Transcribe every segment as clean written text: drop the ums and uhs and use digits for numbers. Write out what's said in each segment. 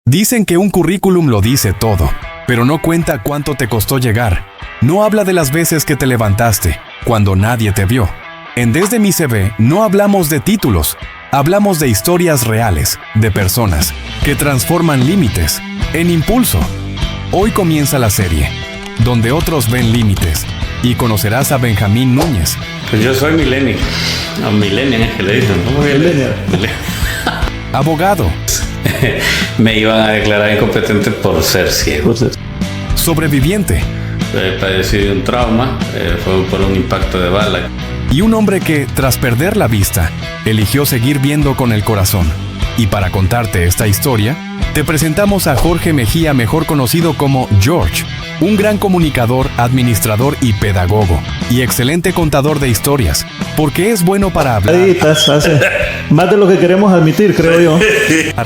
Dicen que un currículum lo dice todo, pero no cuenta cuánto te costó llegar. No habla de las veces que te levantaste, cuando nadie te vio. En Desde mi CV no hablamos de títulos, hablamos de historias reales, de personas que transforman límites en impulso. Hoy comienza la serie, donde otros ven límites, y conocerás a Benjamín Núñez. Pues yo soy millennial. No, millennial es que le dicen. ¿Cómo millennial? Abogado. Me iban a declarar incompetente por ser ciego. Sobreviviente. Padecí de un trauma, fue por un impacto de bala. Y un hombre que, tras perder la vista, eligió seguir viendo con el corazón. Y para contarte esta historia, te presentamos a Jorge Mejía, mejor conocido como George, un gran comunicador, administrador y pedagogo, y excelente contador de historias, porque es bueno para hablar. Hace más de lo que queremos admitir, creo yo.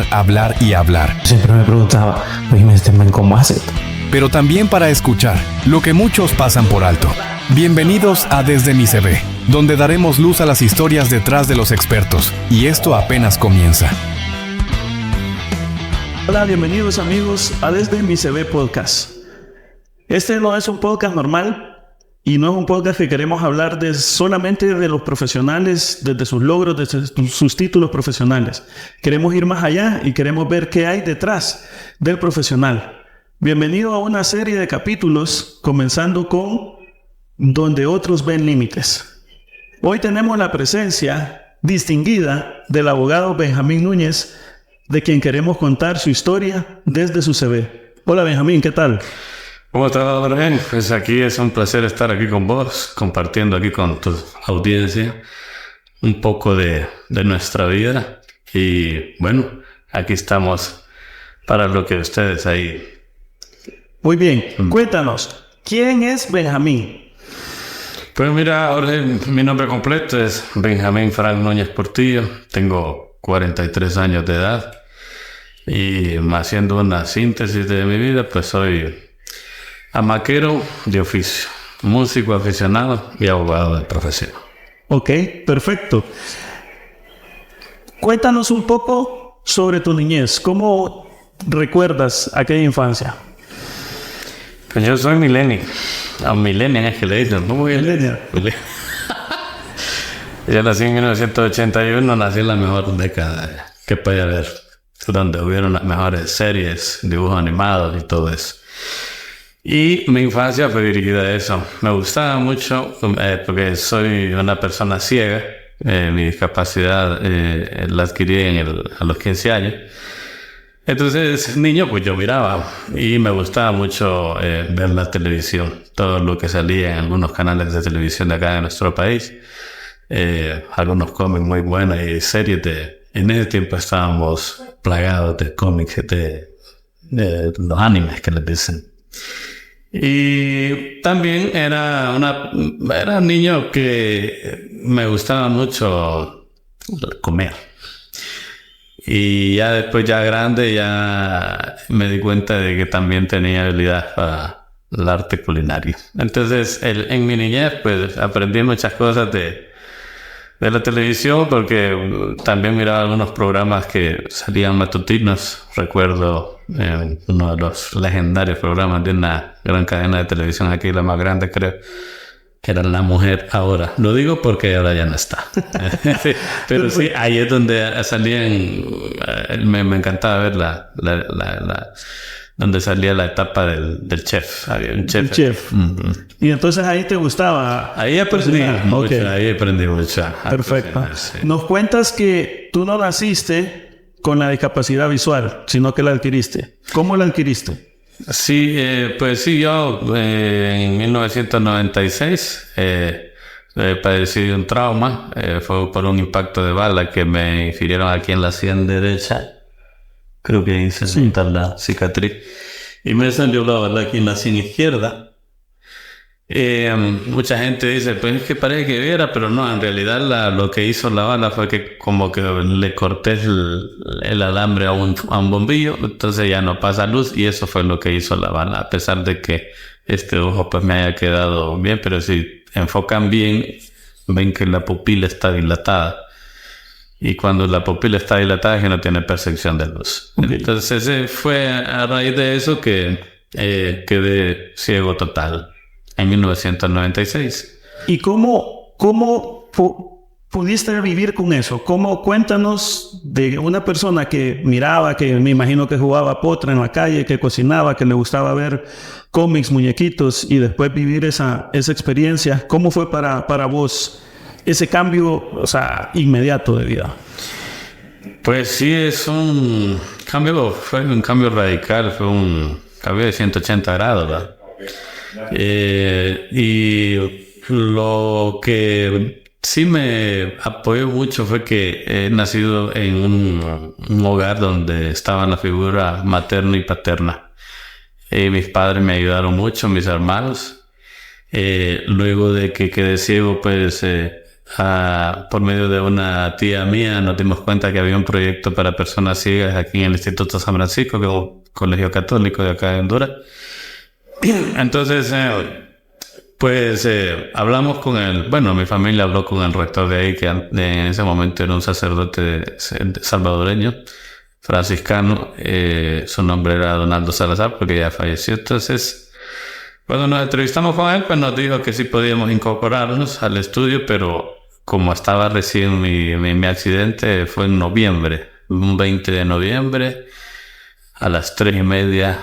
Hablar y hablar. Siempre me preguntaba, oye, este man, ¿cómo hace esto? Pero también para escuchar, lo que muchos pasan por alto. Bienvenidos a Desde mi CV, donde daremos luz a las historias detrás de los expertos, y esto apenas comienza. Hola, bienvenidos amigos a Desde mi CV Podcast. Este no es un podcast normal y no es un podcast que queremos hablar solamente de los profesionales, desde sus logros, desde sus títulos profesionales. Queremos ir más allá y queremos ver qué hay detrás del profesional. Bienvenido a una serie de capítulos, comenzando con Donde otros ven límites. Hoy tenemos la presencia distinguida del abogado Benjamín Núñez, de quien queremos contar su historia desde su CV. Hola Benjamín, ¿qué tal? ¿Cómo estás, Adrián? Pues aquí es un placer estar aquí con vos, compartiendo aquí con tu audiencia un poco de nuestra vida. Y bueno, aquí estamos para lo que ustedes ahí. Muy bien, cuéntanos, ¿quién es Benjamín? Pues mira, Jorge, mi nombre completo es Benjamín Frank Núñez Portillo. Tengo 43 años de edad y haciendo una síntesis de mi vida, pues soy amaquero de oficio, músico aficionado y abogado de profesión. Ok, perfecto. Cuéntanos un poco sobre tu niñez. ¿Cómo recuerdas aquella infancia? Pues yo soy millennial. Millennial es que le dicen. ¿Cómo millennial? Yo nací en 1981, nací en la mejor década que podía haber, donde hubieron las mejores series, dibujos animados y todo eso. Y mi infancia fue dirigida a eso. Me gustaba mucho porque soy una persona ciega. Mi discapacidad la adquirí a los 15 años. Entonces, niño, pues yo miraba y me gustaba mucho ver la televisión, todo lo que salía en algunos canales de televisión de acá de nuestro país. Algunos cómics muy buenos y series en ese tiempo estábamos plagados de cómics de los animes que les dicen. Y también era un niño que me gustaba mucho comer. Y ya después, ya grande, ya me di cuenta de que también tenía habilidad para el arte culinario. Entonces, en mi niñez, pues aprendí muchas cosas de la televisión, porque también miraba algunos programas que salían matutinos. Recuerdo uno de los legendarios programas de una gran cadena de televisión aquí, la más grande creo, que era La Mujer Ahora. Lo digo porque ahora ya no está. Pero sí, ahí es donde salían, me encantaba ver donde salía la etapa del chef. Había un chef. El chef. Uh-huh. Y entonces ahí te gustaba. Ahí aprendí mucho, ahí aprendí mucho. Perfecto. Sí. Nos cuentas que tú no naciste con la discapacidad visual, sino que la adquiriste. ¿Cómo la adquiriste? Sí, pues sí, yo en 1996 padecí de un trauma. Fue por un impacto de bala que me infirieron aquí en la sien derecha. Creo que hice sentar la cicatriz. Y me salió la bala aquí en la sien izquierda. Mucha gente dice, pues es que parece que viera, pero no, en realidad lo que hizo la bala fue que como que le corté el alambre a un bombillo, entonces ya no pasa luz, y eso fue lo que hizo la bala, a pesar de que este ojo pues me haya quedado bien, pero si enfocan bien, ven que la pupila está dilatada. Y cuando la pupila está dilatada es que no tiene percepción de luz. Okay. Entonces fue a raíz de eso que quedé ciego total en 1996. ¿Y cómo pudiste vivir con eso? Cuéntanos de una persona que miraba, que me imagino que jugaba potra en la calle, que cocinaba, que le gustaba ver cómics, muñequitos, y después vivir esa experiencia. ¿Cómo fue para vos ese cambio, o sea, inmediato de vida? Pues sí, fue un cambio radical, fue un cambio de 180 grados, ¿verdad? Y lo que sí me apoyó mucho fue que he nacido en un hogar donde estaban la figura materna y paterna. Mis padres me ayudaron mucho, mis hermanos. Luego de que quedé ciego, pues por medio de una tía mía nos dimos cuenta que había un proyecto para personas ciegas aquí en el Instituto San Francisco, que es un colegio católico de acá de Honduras. Entonces, hablamos mi familia habló con el rector de ahí, que en ese momento era un sacerdote salvadoreño, franciscano. Su nombre era Donaldo Salazar, porque ya falleció. Entonces, cuando nos entrevistamos con él, pues nos dijo que sí podíamos incorporarnos al estudio, pero como estaba recién mi accidente, fue en noviembre, un 20 de noviembre, a las 3:30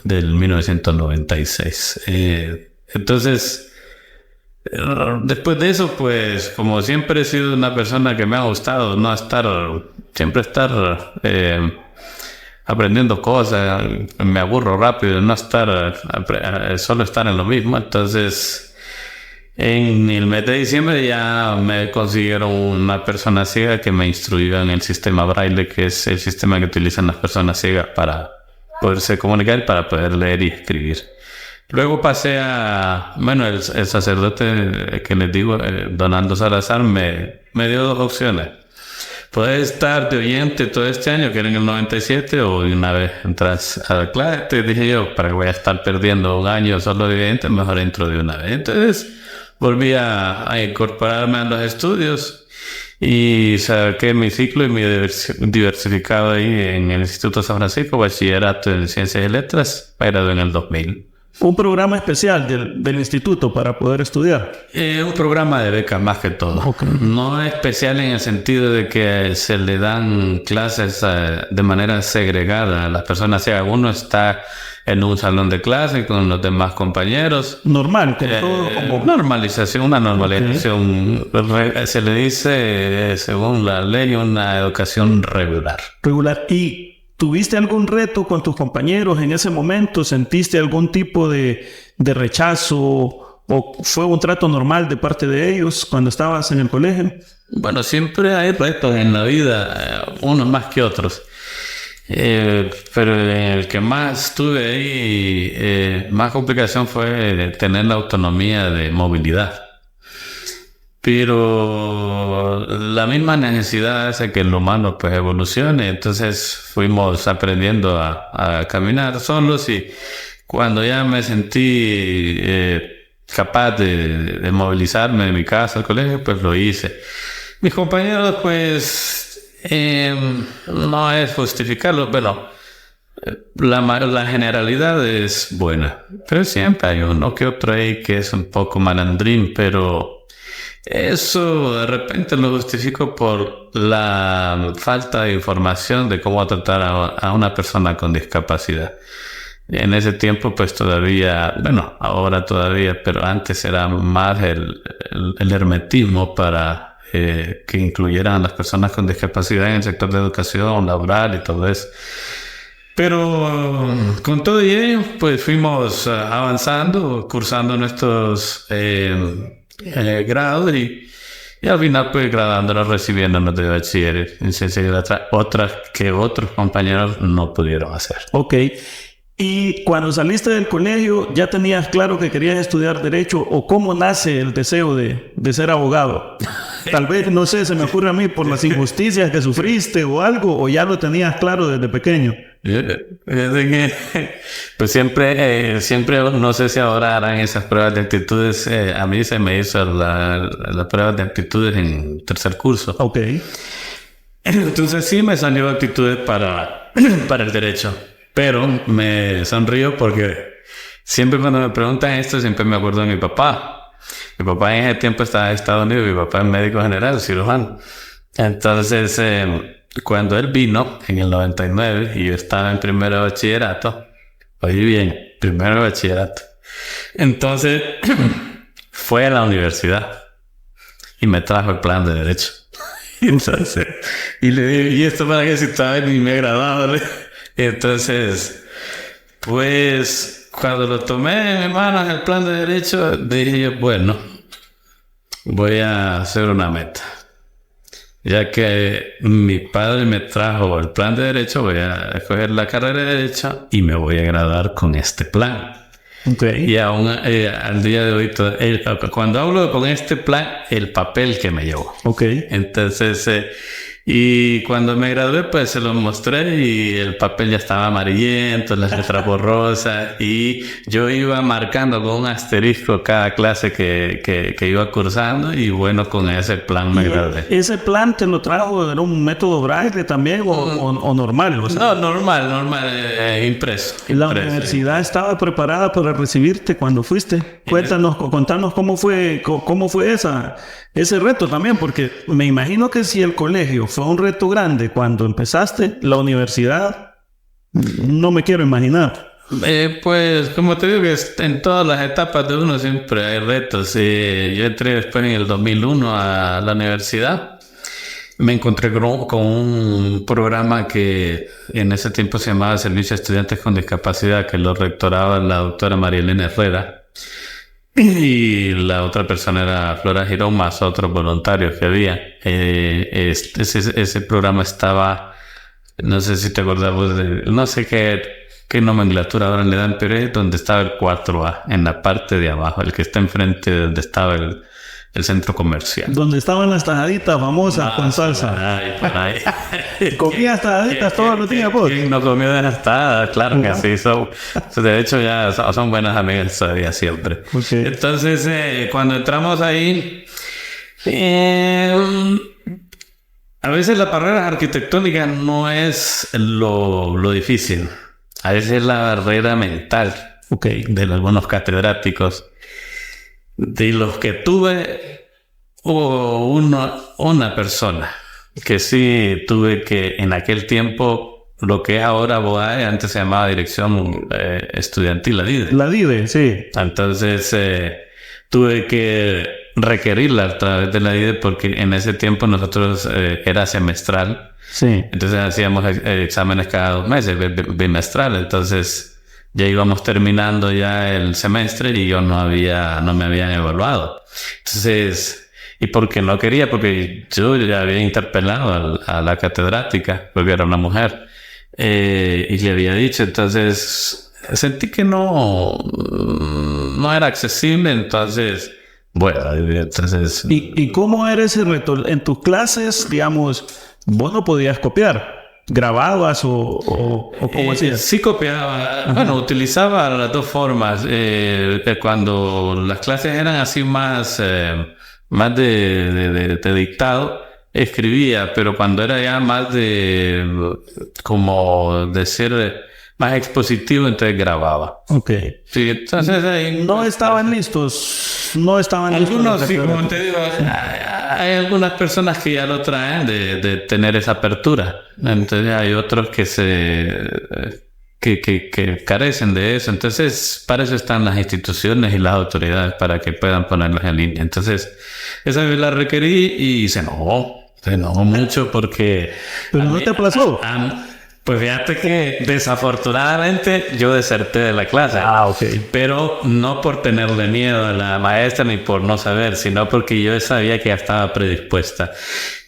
del 1996. Entonces, después de eso, pues, como siempre he sido una persona que me ha gustado siempre estar aprendiendo cosas, me aburro rápido, solo estar en lo mismo. Entonces, en el mes de diciembre ya me consiguieron una persona ciega que me instruyó en el sistema Braille, que es el sistema que utilizan las personas ciegas para poderse comunicar, para poder leer y escribir. Luego pasé el sacerdote que les digo, Donaldo Salazar, me dio dos opciones. Puedes estar de oyente todo este año, que era en el 97, o de una vez entras a la clase. Te dije yo, para que voy a estar perdiendo un año solo de oyente, mejor entro de una vez. Entonces volví a incorporarme a los estudios y saqué mi ciclo y mi diversificado ahí en el Instituto San Francisco, bachillerato en Ciencias y Letras, gradué en el 2000. ¿Un programa especial del instituto para poder estudiar? Un programa de becas más que todo. Okay. No es especial en el sentido de que se le dan clases de manera segregada a las personas. O sea, uno está en un salón de clase con los demás compañeros. Normal, como normalización, una normalización. Okay. Se le dice, según la ley, una educación regular. Regular. ¿Y tuviste algún reto con tus compañeros en ese momento? ¿Sentiste algún tipo de rechazo? ¿O fue un trato normal de parte de ellos cuando estabas en el colegio? Bueno, siempre hay retos en la vida, unos más que otros. Pero el que más tuve ahí, más complicación fue tener la autonomía de movilidad. Pero la misma necesidad hace que el humano pues evolucione. Entonces fuimos aprendiendo a caminar solos, y cuando ya me sentí capaz de movilizarme de mi casa al colegio, pues lo hice. Mis compañeros, pues no es justificarlo, bueno, la generalidad es buena, pero siempre hay uno que otro ahí que es un poco malandrín, pero eso de repente lo justifico por la falta de información de cómo tratar a una persona con discapacidad. En ese tiempo pues todavía, bueno, ahora todavía, pero antes era más el hermetismo para que incluyeran a las personas con discapacidad en el sector de educación, laboral y todo eso. Pero con todo ello pues fuimos avanzando, cursando nuestros grados y al final pues graduándonos, recibiéndonos de bachiller en ciencias y letras, otras que otros compañeros no pudieron hacer. Ok. ¿Y cuando saliste del colegio ya tenías claro que querías estudiar Derecho, o cómo nace el deseo de ser abogado? Tal vez, no sé, se me ocurre a mí por las injusticias que sufriste o algo, o ya lo tenías claro desde pequeño. Pues siempre, no sé si ahora harán esas pruebas de aptitudes. A mí se me hizo la prueba de aptitudes en tercer curso. Ok. Entonces sí me salió aptitudes para el derecho. Pero me sonrío porque siempre cuando me preguntan esto, siempre me acuerdo de mi papá. Mi papá en ese tiempo estaba en Estados Unidos, mi papá es médico general, cirujano. Entonces, cuando él vino en el 99 y yo estaba en primero de bachillerato, oye bien, primero de bachillerato. Entonces, fue a la universidad y me trajo el plan de derecho. Entonces, y le dije, ¿y esto para qué si estaba ni me agradaba? Entonces, pues, cuando lo tomé en mis manos el plan de derecho, dije yo, bueno, voy a hacer una meta. Ya que mi padre me trajo el plan de derecho, voy a escoger la carrera de derecho y me voy a graduar con este plan. Okay. Y aún al día de hoy, cuando hablo con este plan, el papel que me llevó. Okay. Entonces, y cuando me gradué, pues se lo mostré y el papel ya estaba amarillento, las letras borrosas, y yo iba marcando con un asterisco cada clase que iba cursando, y bueno, con ese plan me gradué. ¿Ese plan te lo trajo, era un método braille también o normal? O sea, No, normal, impreso. ¿Y la universidad estaba preparada para recibirte cuando fuiste? Contanos cómo fue ese reto también, porque me imagino que si el colegio fue un reto grande cuando empezaste, la universidad no me quiero imaginar. Pues como te digo, que en todas las etapas de uno siempre hay retos. Yo entré después en el 2001 a la universidad. Me encontré con un programa que en ese tiempo se llamaba Servicio a Estudiantes con Discapacidad, que lo rectoraba la doctora María Elena Herrera. Y la otra persona era Flora Girón, más otros voluntarios que había. Ese programa estaba, no sé si te acordabas no sé qué nomenclatura ahora le dan, pero es donde estaba el 4A, en la parte de abajo, el que está enfrente de donde estaba el centro comercial. Donde estaban las tajaditas famosas con salsa. Ay. ¿Comías tajaditas todos los días, vos? ¿Quién no comió de las tajadas? Claro que sí. De hecho, ya son buenas amigas todavía siempre. Okay. Entonces, cuando entramos ahí, a veces las barreras arquitectónicas no es lo difícil. A veces es la barrera mental de algunos catedráticos. De los que tuve, hubo una persona que sí tuve que, en aquel tiempo, lo que es ahora BOAE, antes se llamaba Dirección Estudiantil, la DIDE. La DIDE, sí. Entonces, tuve que requerirla a través de la DIDE porque en ese tiempo nosotros era semestral. Sí. Entonces hacíamos exámenes cada 2 meses, bimestral. Entonces ya íbamos terminando ya el semestre y yo no me habían evaluado. Entonces, y porque no quería, porque yo ya había interpelado a la catedrática, porque era una mujer, y le había dicho, entonces sentí que no era accesible, entonces, bueno, entonces... ¿Y cómo era ese reto? En tus clases, digamos, vos no podías copiar. ¿Grababas o cómo hacías? Sí copiaba. Ajá. Bueno, utilizaba las dos formas. Cuando las clases eran así más de dictado, escribía, pero cuando era ya más como de ser más expositivo, entonces grababa. Ok. Sí, entonces ahí... No estaban listos. Algunos, sí, como te digo, hay algunas personas que ya lo traen de tener esa apertura. Entonces hay otros que carecen de eso. Entonces, para eso están las instituciones y las autoridades, para que puedan ponerlos en línea. Entonces, esa vez la requerí y se enojó mucho porque... ¿Pero no te aplazó? Pues fíjate que desafortunadamente yo deserté de la clase. Ok. Pero no por tenerle miedo a la maestra ni por no saber, sino porque yo sabía que ya estaba predispuesta.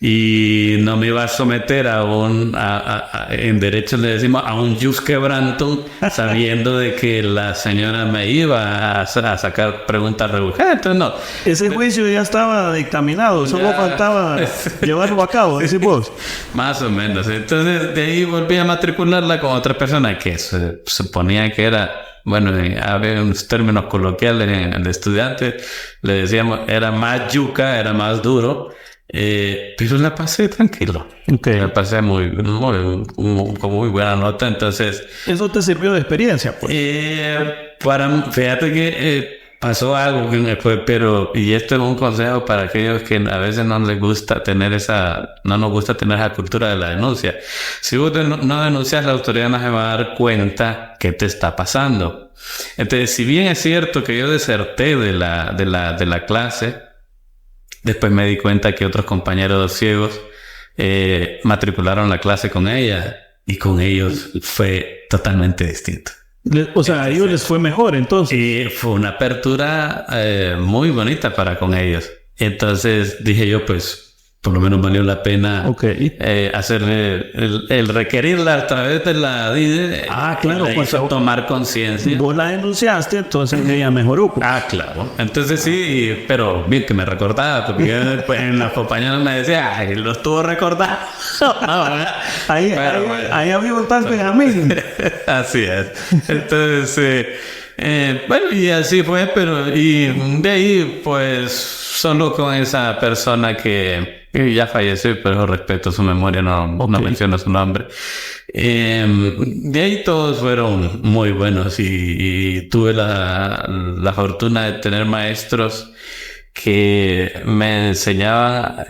Y no me iba a someter en derecho le decimos, a un jus quebrantum, sabiendo de que la señora me iba a sacar preguntas rebuscadas. Entonces no. Ese juicio ya estaba dictaminado, solo faltaba llevarlo a cabo, decís vos. Más o menos. Entonces de ahí volví a matricularla con otra persona que se suponía que era, bueno, había unos términos coloquiales en el estudiante, le decíamos, era más yuca, era más duro, pero la pasé tranquilo. Okay. La pasé con muy buena nota, entonces... Eso te sirvió de experiencia, pues. Fíjate que... pasó algo que me fue, y esto es un consejo para aquellos que a veces no les gusta tener no nos gusta tener esa cultura de la denuncia. Si vos no denuncias, la autoridad no se va a dar cuenta qué te está pasando. Entonces, si bien es cierto que yo deserté de la clase, después me di cuenta que otros compañeros ciegos matricularon la clase con ella, y con ellos fue totalmente distinto. O sea, a ellos les fue mejor, entonces. Y fue una apertura muy bonita para con ellos. Entonces dije yo, pues, por lo menos valió la pena hacerle el requerirla a través de la DIDE. Claro, pues tomar conciencia. Vos la denunciaste, entonces ella mejoró. Claro. Entonces sí, pero bien que me recordaba, porque yo después en las compañeras me decía, ay, lo estuvo recordando. Ahí había un tal Benjamín. Así es. Entonces, bueno, y así fue, y de ahí, pues, solo con esa persona que ya falleció, pero respeto su memoria, no menciono su nombre. De ahí todos fueron muy buenos y tuve la fortuna de tener maestros que me enseñaban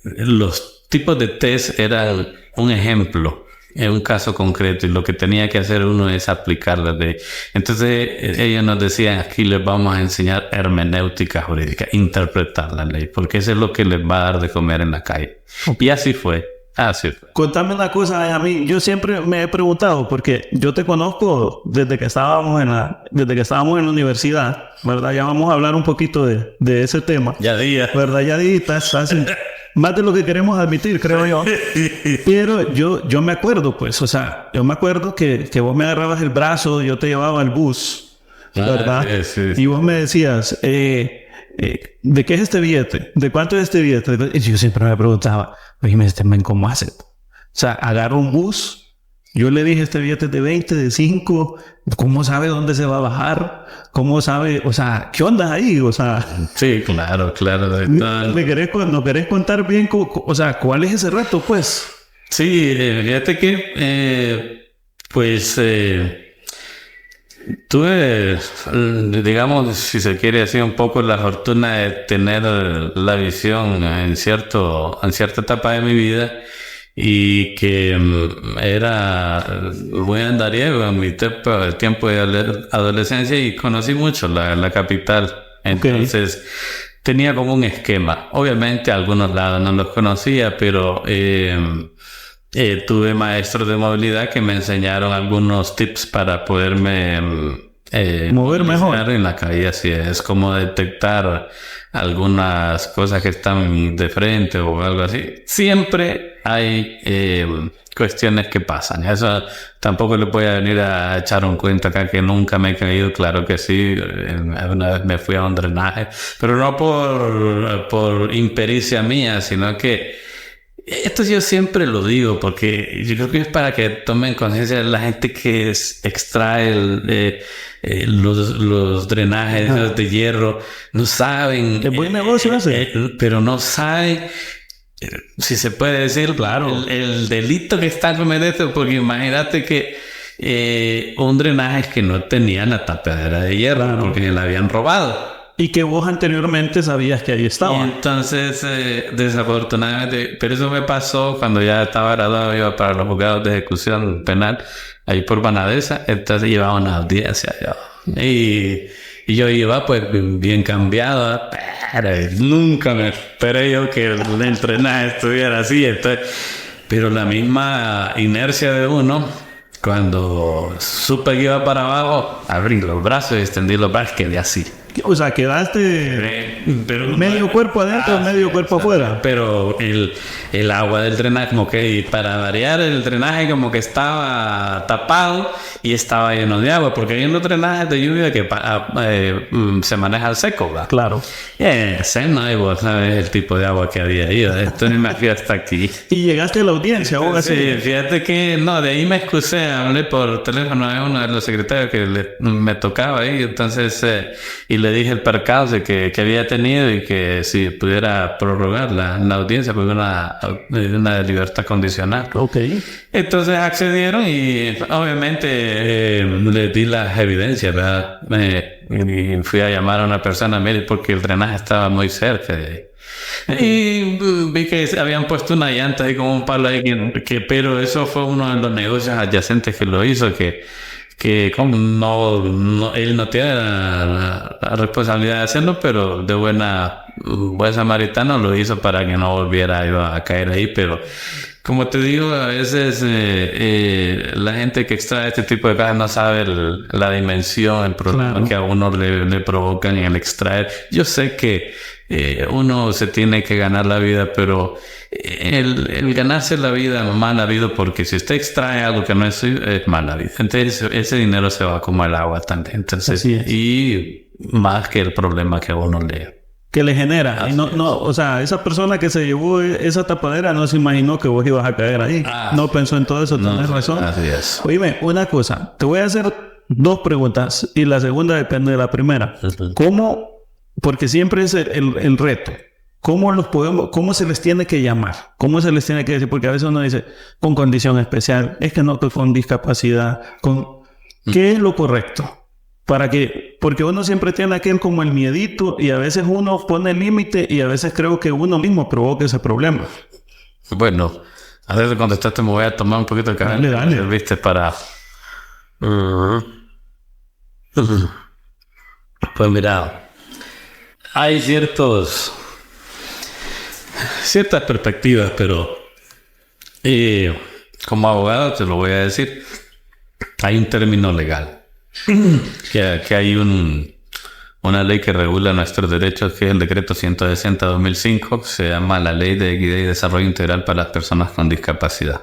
los tipos de test eran un ejemplo en un caso concreto, y lo que tenía que hacer uno es aplicar la ley. Entonces ellos nos decían, aquí les vamos a enseñar hermenéutica jurídica, interpretar la ley, porque eso es lo que les va a dar de comer en la calle. Y así fue. Contame una cosa, Benjamín. Yo siempre me he preguntado, porque yo te conozco desde que estábamos en la universidad, ¿verdad? Ya vamos a hablar un poquito de ese tema. ¿Verdad? Ya estás así. Más de lo que queremos admitir, creo yo. Pero yo me acuerdo, pues, o sea, yo me acuerdo que vos me agarrabas el brazo, yo te llevaba al bus, ¿verdad? Sí. Y vos me decías, ¿de qué es este billete? ¿De cuánto es este billete? Y yo siempre me preguntaba, oye, este men, ¿cómo hace? O sea, agarro un bus, yo le dije, este billete es de 20, de 5, ¿cómo sabe dónde se va a bajar? ¿Cómo sabe? O sea, ¿qué onda ahí? O sea... Sí, claro. ¿No querés contar bien, o sea, cuál es ese reto, pues? Sí, fíjate que, tuve, digamos, si se quiere decir, un poco la fortuna de tener la visión en cierta etapa de mi vida, y que era muy andariego en mi tiempo de adolescencia, y conocí mucho la capital. Entonces tenía como un esquema. Obviamente algunos lados no los conocía, pero tuve maestros de movilidad que me enseñaron algunos tips para poderme mover mejor en la calle. Así es, como detectar algunas cosas que están de frente o algo así. Siempre hay cuestiones que pasan. Eso tampoco le voy a venir a echar un cuento acá que nunca me he caído. Claro que sí. Una vez me fui a un drenaje, pero no por impericia mía, sino que esto yo siempre lo digo, porque yo creo que es para que tomen conciencia de la gente que extrae los drenajes de hierro. No saben. Es buen negocio ese. Pero no saben, si se puede decir, claro, el delito que está cometiendo, porque imagínate que un drenaje que no tenía la tapadera de hierro, claro, porque la habían robado. Y que vos anteriormente sabías que ahí estaba. Y entonces, desafortunadamente, pero eso me pasó cuando ya estaba graduado, iba para los juzgados de ejecución penal, ahí por Banadesa. Entonces llevaba una audiencia yo. Y yo iba pues bien cambiado, pero nunca me esperé yo que el drenaje estuviera así. Entonces Pero la misma inercia de uno, cuando supe que iba para abajo, abrí los brazos y extendí los brazos, quedé así. O sea, quedaste medio cuerpo adentro, medio cuerpo afuera. Pero el agua del drenaje, como que, y para variar, el drenaje como que estaba tapado y estaba lleno de agua, porque hay unos drenajes de lluvia que se maneja al seco, ¿verdad? Claro. Ese no hay, vos sabes el tipo de agua que había ahí. Esto ni me fui hasta aquí. Y llegaste a la audiencia, vos así. Sí, fíjate que no, de ahí me excusé, hablé por teléfono a uno de los secretarios que me tocaba ahí, entonces, y le dije el percance que había tenido y que si pudiera prorrogar la audiencia por una libertad condicional. Ok. Entonces accedieron y obviamente le di las evidencias, ¿verdad? Y fui a llamar a una persona, mire, porque el drenaje estaba muy cerca de ahí. Y vi que habían puesto una llanta ahí como un palo ahí, pero eso fue uno de los negocios adyacentes que lo hizo, que como él no tiene la responsabilidad de hacerlo, pero de buen samaritano lo hizo para que no volviera a caer ahí. Pero como te digo, a veces la gente que extrae este tipo de cosas no sabe la dimensión, el problema que a uno le provocan en el extraer. Yo sé que uno se tiene que ganar la vida, pero el ganarse la vida mal habido, porque si usted extrae algo que no es mala vida, entonces ese dinero se va como el agua también. Entonces, y más que el problema que a uno que le genera. Y o sea, esa persona que se llevó esa tapadera no se imaginó que vos ibas a caer ahí. No pensó en todo eso, tenés razón. Así es. Oíme, una cosa, te voy a hacer 2 preguntas y la segunda depende de la primera. ¿Cómo? Porque siempre es el reto. ¿Cómo se les tiene que llamar? ¿Cómo se les tiene que decir? Porque a veces uno dice, con condición especial, es que no, con discapacidad, ¿qué es lo correcto? Porque uno siempre tiene aquel como el miedito y a veces uno pone el límite y a veces creo que uno mismo provoca ese problema. Bueno, antes de contestarte me voy a tomar un poquito de café. Dale. ¿Viste? Para... Pues mira, hay ciertas perspectivas, pero como abogado te lo voy a decir, hay un término legal, que hay una ley que regula nuestros derechos, que es el decreto 160/2005, se llama la Ley de Equidad y Desarrollo Integral para las Personas con Discapacidad.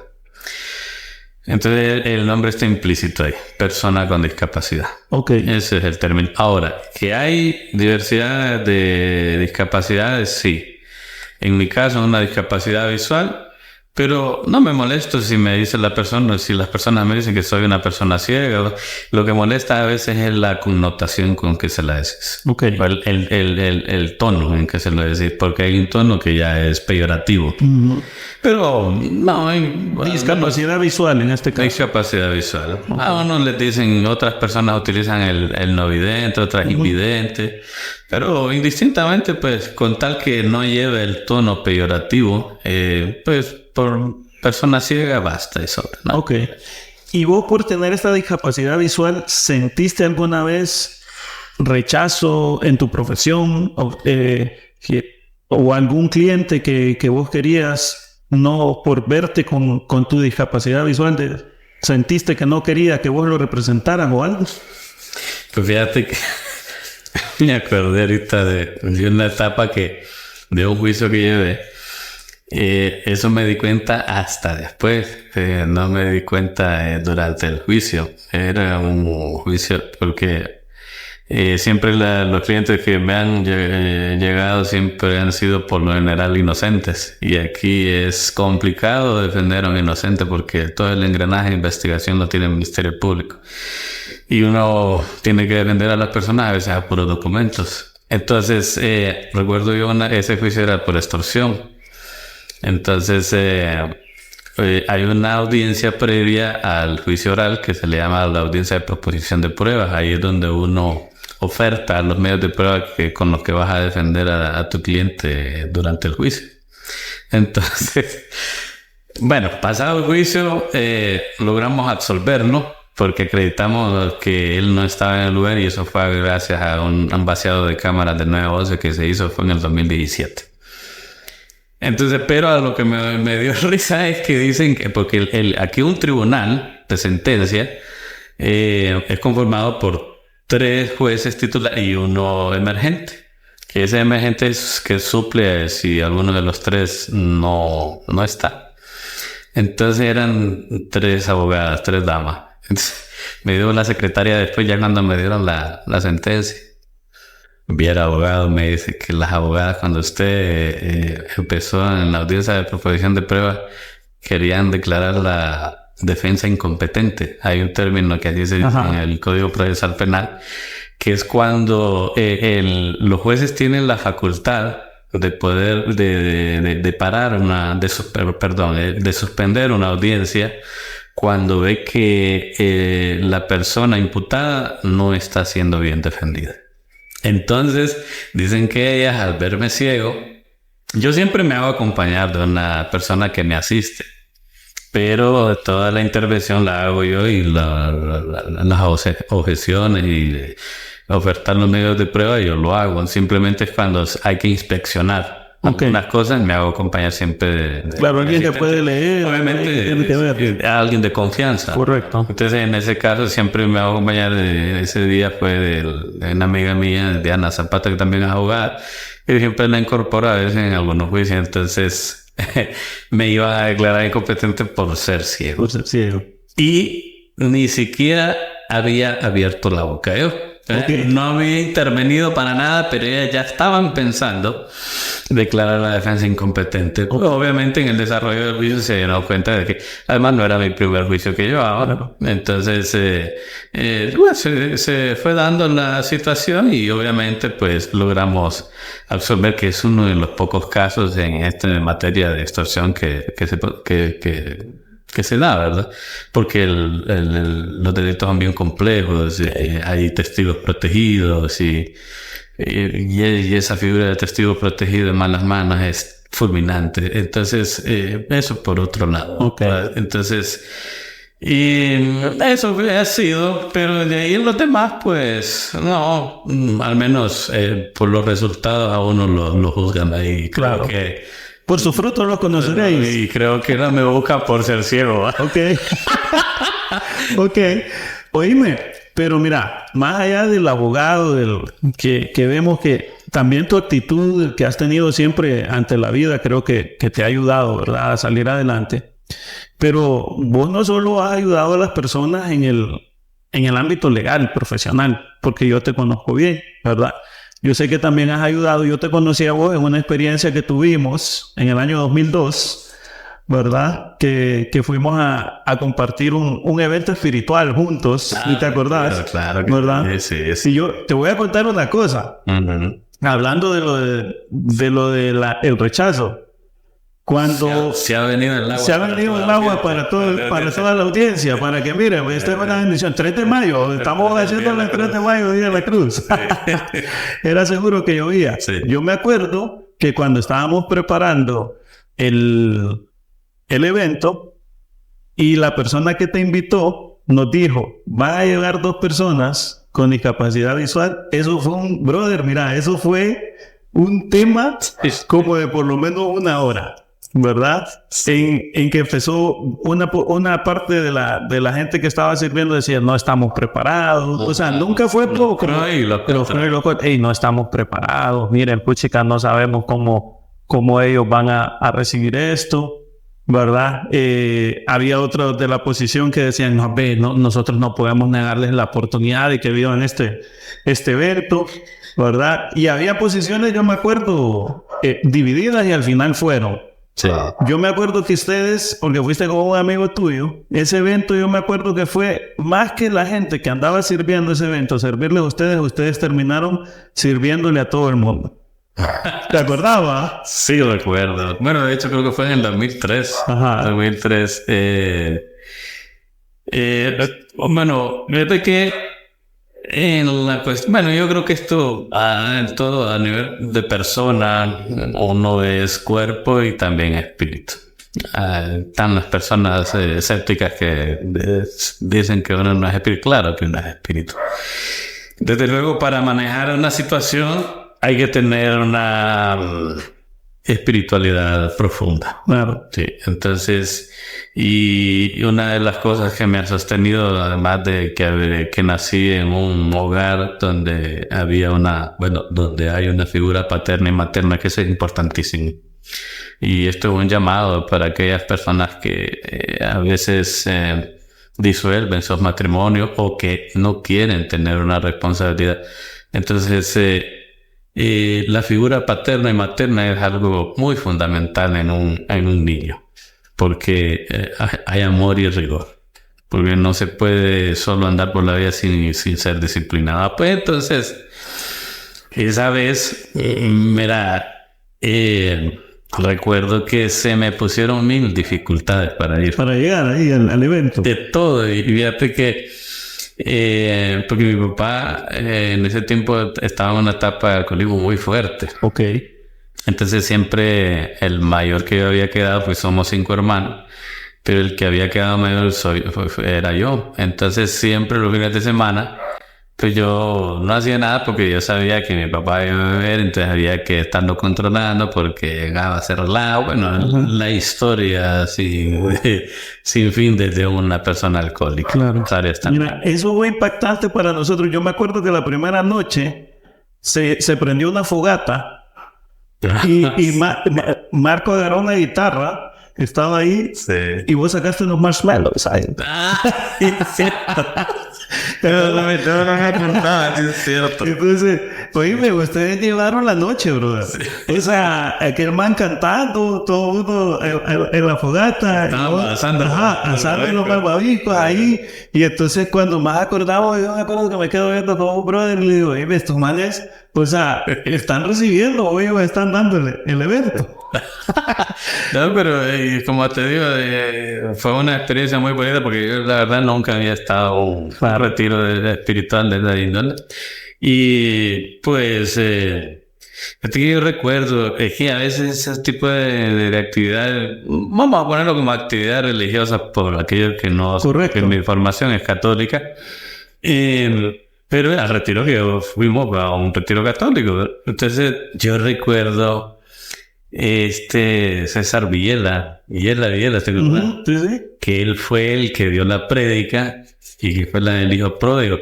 Entonces el nombre está implícito ahí, persona con discapacidad. Ok. Ese es el término. Ahora, que hay diversidad de discapacidades, sí. En mi caso, una discapacidad visual, pero no me molesto si me dice la persona, si las personas me dicen que soy una persona ciega. Lo que molesta a veces es la connotación con que se la dices. Okay. El tono en que se lo decís, porque hay un tono que ya es peyorativo. Pero no hay discapacidad visual en este caso. Discapacidad visual. A uno les dicen, otras personas utilizan el no vidente, otras invidente. Pero indistintamente, pues, con tal que no lleve el tono peyorativo, pues, por persona ciega basta y sobra, ¿no? Ok. ¿Y vos por tener esta discapacidad visual, sentiste alguna vez rechazo en tu profesión? ¿O algún cliente que vos querías, no por verte con tu discapacidad visual, sentiste que no quería que vos lo representaran o algo? Pues fíjate que me acordé ahorita de una etapa de un juicio que llevé. Eso me di cuenta hasta después. No me di cuenta durante el juicio. Era un juicio porque siempre los clientes que me han llegado siempre han sido por lo general inocentes. Y aquí es complicado defender a un inocente porque todo el engranaje de investigación lo tiene el Ministerio Público. Y uno tiene que defender a las personas a veces a puros documentos. Entonces, recuerdo yo ese juicio era por extorsión. Entonces, hay una audiencia previa al juicio oral que se le llama la audiencia de proposición de pruebas. Ahí es donde uno oferta los medios de prueba con los que vas a defender a tu cliente durante el juicio. Entonces, bueno, pasado el juicio, logramos absolverlo porque acreditamos que él no estaba en el lugar y eso fue gracias a un vaciado de cámaras del 911 que se hizo, fue en el 2017. Entonces, pero a lo que me dio risa es que dicen que, porque aquí un tribunal de sentencia es conformado por 3 jueces titulares y uno emergente. Que ese emergente es que suple si alguno de los 3 no está. Entonces eran 3 abogadas, 3 damas. Entonces, me dio la secretaria después, ya cuando me dieron la sentencia. Viera abogado, me dice que las abogadas, cuando usted empezó en la audiencia de proposición de prueba, querían declarar la defensa incompetente. Hay un término que así se dice en el Código Procesal Penal, que es cuando los jueces tienen la facultad de poder de parar de suspender una audiencia cuando ve que la persona imputada no está siendo bien defendida. Entonces, dicen que ellas, al verme ciego, yo siempre me hago acompañar de una persona que me asiste, pero toda la intervención la hago yo y las objeciones y ofertar los medios de prueba yo lo hago. Simplemente es cuando hay que inspeccionar algunas cosas, me hago acompañar siempre claro, alguien que puede leer. Obviamente, alguien de confianza. Correcto. Entonces, en ese caso, siempre me hago acompañar. Ese día fue de una amiga mía, Diana Zapata, que también es abogada, y siempre la incorporo a veces en algunos juicios. Entonces, me iba a declarar incompetente por ser ciego. Por ser ciego. Y ni siquiera había abierto la boca yo. No había intervenido para nada, pero ellas ya estaban pensando declarar la defensa incompetente. Obviamente en el desarrollo del juicio se dieron cuenta de que además no era mi primer juicio que llevaba. Entonces se fue dando la situación y obviamente pues logramos absorber que es uno de los pocos casos en materia de extorsión que se da, ¿verdad? Porque los delitos son bien complejos, hay testigos protegidos y esa figura de testigo protegido en malas manos es fulminante. Entonces, eso por otro lado. Entonces, y eso ha sido, pero de ahí en los demás, pues, no, al menos por los resultados a uno lo juzgan ahí. Claro. Creo que por sus frutos los conoceréis. Y creo que no me busca por ser ciego. Ok. Oíme, pero mira, más allá del abogado, que vemos que también tu actitud que has tenido siempre ante la vida, creo que te ha ayudado, ¿verdad?, a salir adelante. Pero vos no solo has ayudado a las personas en el ámbito legal, profesional, porque yo te conozco bien, ¿verdad? Yo sé que también has ayudado. Yo te conocí a vos en una experiencia que tuvimos en el año 2002, ¿verdad? Que fuimos a compartir un evento espiritual juntos. ¿Y te acordás? Claro que ¿verdad? Sí. Y yo te voy a contar una cosa. Hablando de lo del rechazo. Cuando se ha venido el agua. Se ha venido el agua para toda la audiencia, para que miren, esta es una bendición. 3 de mayo, estamos haciendo el 3 de mayo, Día de la Cruz. Era seguro que llovía. Sí. Yo me acuerdo que cuando estábamos preparando el evento y la persona que te invitó nos dijo, van a llegar 2 personas con discapacidad visual. Eso fue eso fue un tema como de por lo menos 1 hora. ¿Verdad? En que empezó una parte de la gente que estaba sirviendo decía, no estamos preparados. O sea, nunca fue poco. No estamos preparados. Miren, puchica, no sabemos cómo ellos van a recibir esto. ¿Verdad? Había otros de la oposición que decían, nosotros no podemos negarles la oportunidad de que vivan este evento. ¿Verdad? Y había posiciones, yo me acuerdo, divididas y al final fueron. Sí. Yo me acuerdo que ustedes, porque fuiste con un amigo tuyo, ese evento yo me acuerdo que fue más que la gente que andaba sirviendo ese evento, servirle a ustedes terminaron sirviéndole a todo el mundo. ¿Te acordabas? Sí, recuerdo. Bueno, de hecho creo que fue en el 2003. Ajá. 2003. Bueno, fíjate que yo creo que esto todo a nivel de persona, uno es cuerpo y también espíritu. Están las personas escépticas que dicen que uno no es espíritu. Claro que uno es espíritu. Desde luego, para manejar una situación hay que tener una espiritualidad profunda. Claro. Sí, entonces, y una de las cosas que me ha sostenido, además de que nací en un hogar donde había donde hay una figura paterna y materna, que es importantísimo. Y esto es un llamado para aquellas personas que a veces disuelven sus matrimonios o que no quieren tener una responsabilidad. Entonces, la figura paterna y materna es algo muy fundamental en un niño, porque hay amor y rigor, porque no se puede solo andar por la vida sin ser disciplinado. Pues entonces, esa vez, recuerdo que se me pusieron 1000 dificultades para ir. Para llegar ahí al evento. De todo, y fíjate que porque mi papá en ese tiempo estaba en una etapa de alcoholismo muy fuerte. Ok. Entonces siempre el mayor que yo había quedado, pues somos 5 hermanos, pero el que había quedado mayor era yo. Entonces siempre los fines de semana, pues yo no hacía nada porque yo sabía que mi papá iba a beber, entonces había que estarlo controlando porque llegaba a ser relajo. Bueno, la historia así, sin fin de una persona alcohólica. Claro. Mira, eso fue impactante para nosotros. Yo me acuerdo que la primera noche se prendió una fogata y Marco agarró una guitarra, estaba ahí, sí, y vos sacaste unos marshmallows ahí. Es cierto. Entonces, oíme, ustedes llevaron la noche, brother. Sí. O sea, aquel man cantando, todo uno en la fogata. Asando los malvaviscos ahí. Y entonces, cuando más acordamos, yo me acuerdo que me quedo viendo como un brother y le digo, oíme, estos manes, o sea, están recibiendo, oye, están dándole el evento. No, pero como te digo, fue una experiencia muy bonita porque yo la verdad nunca había estado en un retiro espiritual de la índole. Y pues yo recuerdo que a veces ese tipo de actividades, vamos a ponerlo como actividad religiosa por aquellos que no... Correcto. Que mi formación es católica. Pero al retiro que fuimos a un retiro católico. Entonces yo recuerdo César Villela, ¿te acuerdas? Sí. Que él fue el que dio la prédica y que fue la del hijo pródigo.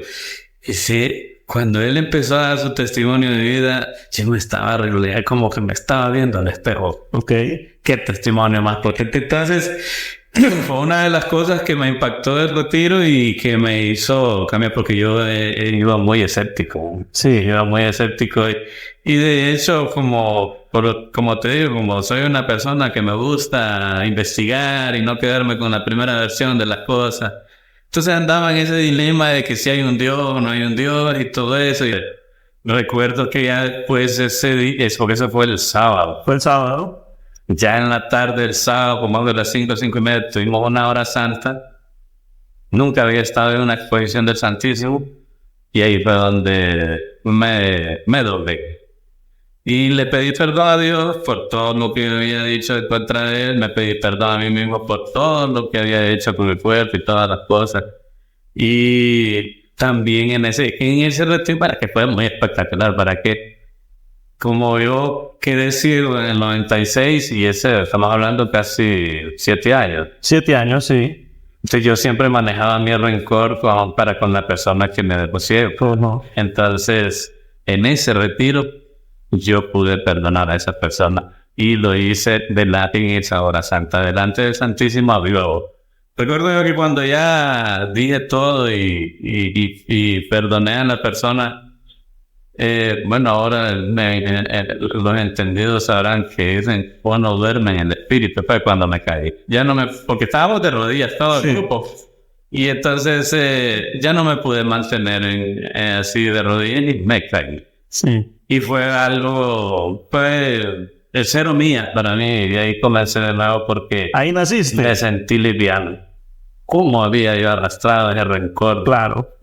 Cuando él empezó a dar su testimonio de vida, yo me estaba como que me estaba viendo al espejo. Ok. Qué testimonio más potente. Entonces, fue una de las cosas que me impactó del retiro y que me hizo cambiar, porque yo iba muy escéptico. Sí. Iba muy escéptico y de hecho, como te digo, como soy una persona que me gusta investigar y no quedarme con la primera versión de las cosas, entonces andaba en ese dilema de que si hay un Dios o no hay un Dios y todo eso. Y recuerdo que ya después ese día, porque eso fue el sábado. Fue el sábado. Ya en la tarde del sábado, como de las 5:30, tuvimos una hora santa. Nunca había estado en una exposición del Santísimo. Y ahí fue donde me doblé. Y le pedí perdón a Dios por todo lo que había dicho en contra de él. Me pedí perdón a mí mismo por todo lo que había hecho con mi cuerpo y todas las cosas. Y también en ese retiro, para que fue muy espectacular, para que, como yo quedé ciego en el 96, y estamos hablando casi 7 años. 7 años, sí. Entonces yo siempre manejaba mi rencor para con la persona que me dejó ciego. No. Entonces, en ese retiro, yo pude perdonar a esa persona y lo hice en esa hora santa, delante del Santísimo a viva voz. Recuerdo yo que cuando ya dije todo y perdoné a la persona, ahora los entendidos sabrán que dicen, no duerme en el espíritu. Fue cuando me caí. Porque estábamos de rodillas todo el grupo. Y entonces ya no me pude mantener así de rodillas y me caí. Sí. Y fue algo, el cero mía para mí. Y ahí comencé de nuevo porque... Ahí naciste. Me sentí liviano. ¿Cómo había yo arrastrado ese rencor? Claro.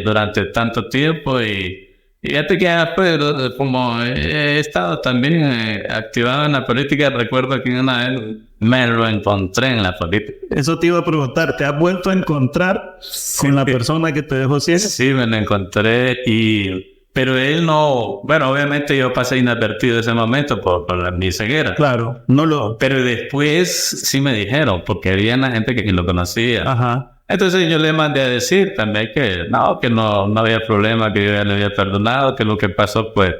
Durante tanto tiempo y fíjate que después, como he estado también activado en la política, recuerdo que una vez me lo encontré en la política. Eso te iba a preguntar, ¿te has vuelto a encontrar con la persona que te dejó ciego? Sí, me lo encontré y pero él no, bueno, obviamente yo pasé inadvertido ese momento por mi ceguera. Claro, no lo... Pero después sí me dijeron, porque había una gente que lo conocía. Ajá. Entonces yo le mandé a decir también que no había problema, que yo ya le había perdonado, que lo que pasó pues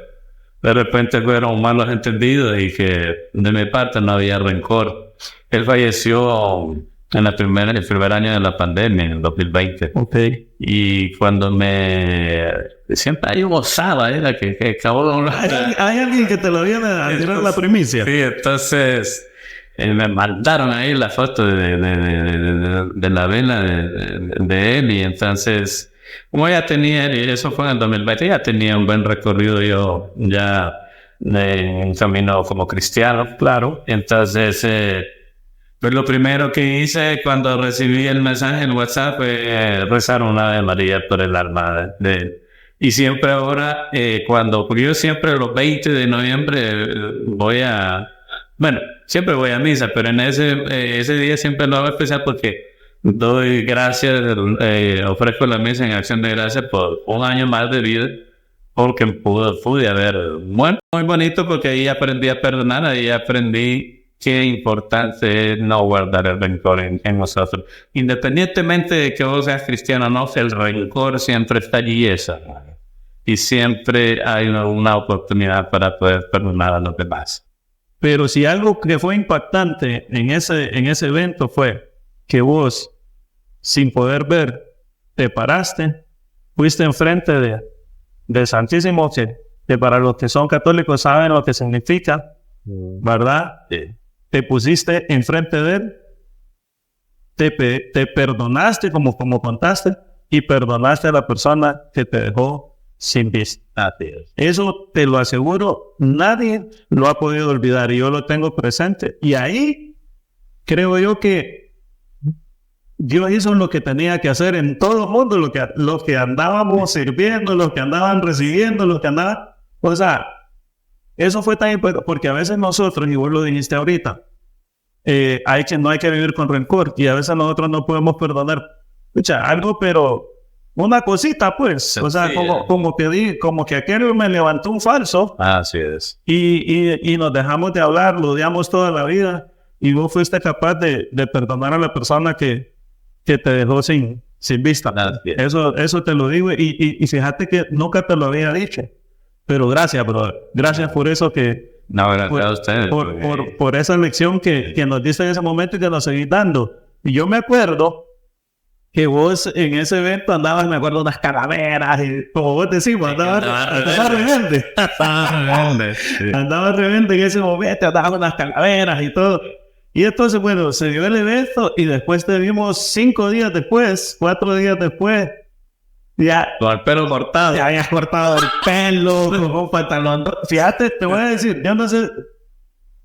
de repente fueron malos entendidos y que de mi parte no había rencor. Él falleció en el primer año de la pandemia, en el 2020. Ok. Y cuando siempre hay un osada, era que acabó de ¿Hay alguien que te lo viene a tirar la primicia? Sí, entonces me mandaron ahí la foto de la vela de él, y entonces, como ya tenía, y eso fue en el 2020, ya tenía un buen recorrido yo ya en un camino como cristiano. Claro. Entonces, pues lo primero que hice cuando recibí el mensaje en WhatsApp fue rezar una Ave María por el alma de él. Y siempre ahora, porque yo siempre los 20 de noviembre siempre voy a misa, pero en ese día siempre lo hago especial porque doy gracias, ofrezco la misa en acción de gracias por un año más de vida, porque pude haber muerto. Muy bonito porque ahí aprendí a perdonar, ahí aprendí qué importante es no guardar el rencor en nosotros. Independientemente de que vos seas cristiano o no, el rencor siempre está allí, y siempre hay una oportunidad para poder perdonar a los demás. Pero si algo que fue impactante en ese evento fue que vos, sin poder ver, te paraste, fuiste enfrente del Santísimo, que para los que son católicos saben lo que significa, ¿verdad? Sí. Te pusiste enfrente de él, te perdonaste como contaste, y perdonaste a la persona que te dejó sin vista. Así es. Eso te lo aseguro, nadie lo ha podido olvidar y yo lo tengo presente. Y ahí creo yo que Dios hizo lo que tenía que hacer en todo el mundo, los que andábamos sirviendo, los que andaban recibiendo, los que andaban... O sea, eso fue tan importante porque a veces nosotros, y vos lo dijiste ahorita, no hay que vivir con rencor y a veces nosotros no podemos perdonar algo, pero una cosita pues, o sea, como que aquel me levantó un falso. Así es. Y nos dejamos de hablar, lo odiamos toda la vida y vos fuiste capaz de perdonar a la persona que te dejó sin vista. Eso te lo digo y fíjate que nunca te lo había dicho. Pero gracias, brother. Gracias por eso que... No, gracias a ustedes. Por esa lección que nos diste en ese momento y que nos seguís dando. Y yo me acuerdo que vos en ese evento andabas, me acuerdo, unas calaveras y como vos decís, andabas rebelde. Andabas rebelde en ese momento, andabas unas calaveras y todo. Y entonces, bueno, se dio el evento y después te vimos 4 días después, ya, con el pelo cortado. Ya habías cortado el pelo, con un pantalón. Fíjate, te voy a decir, yo no sé,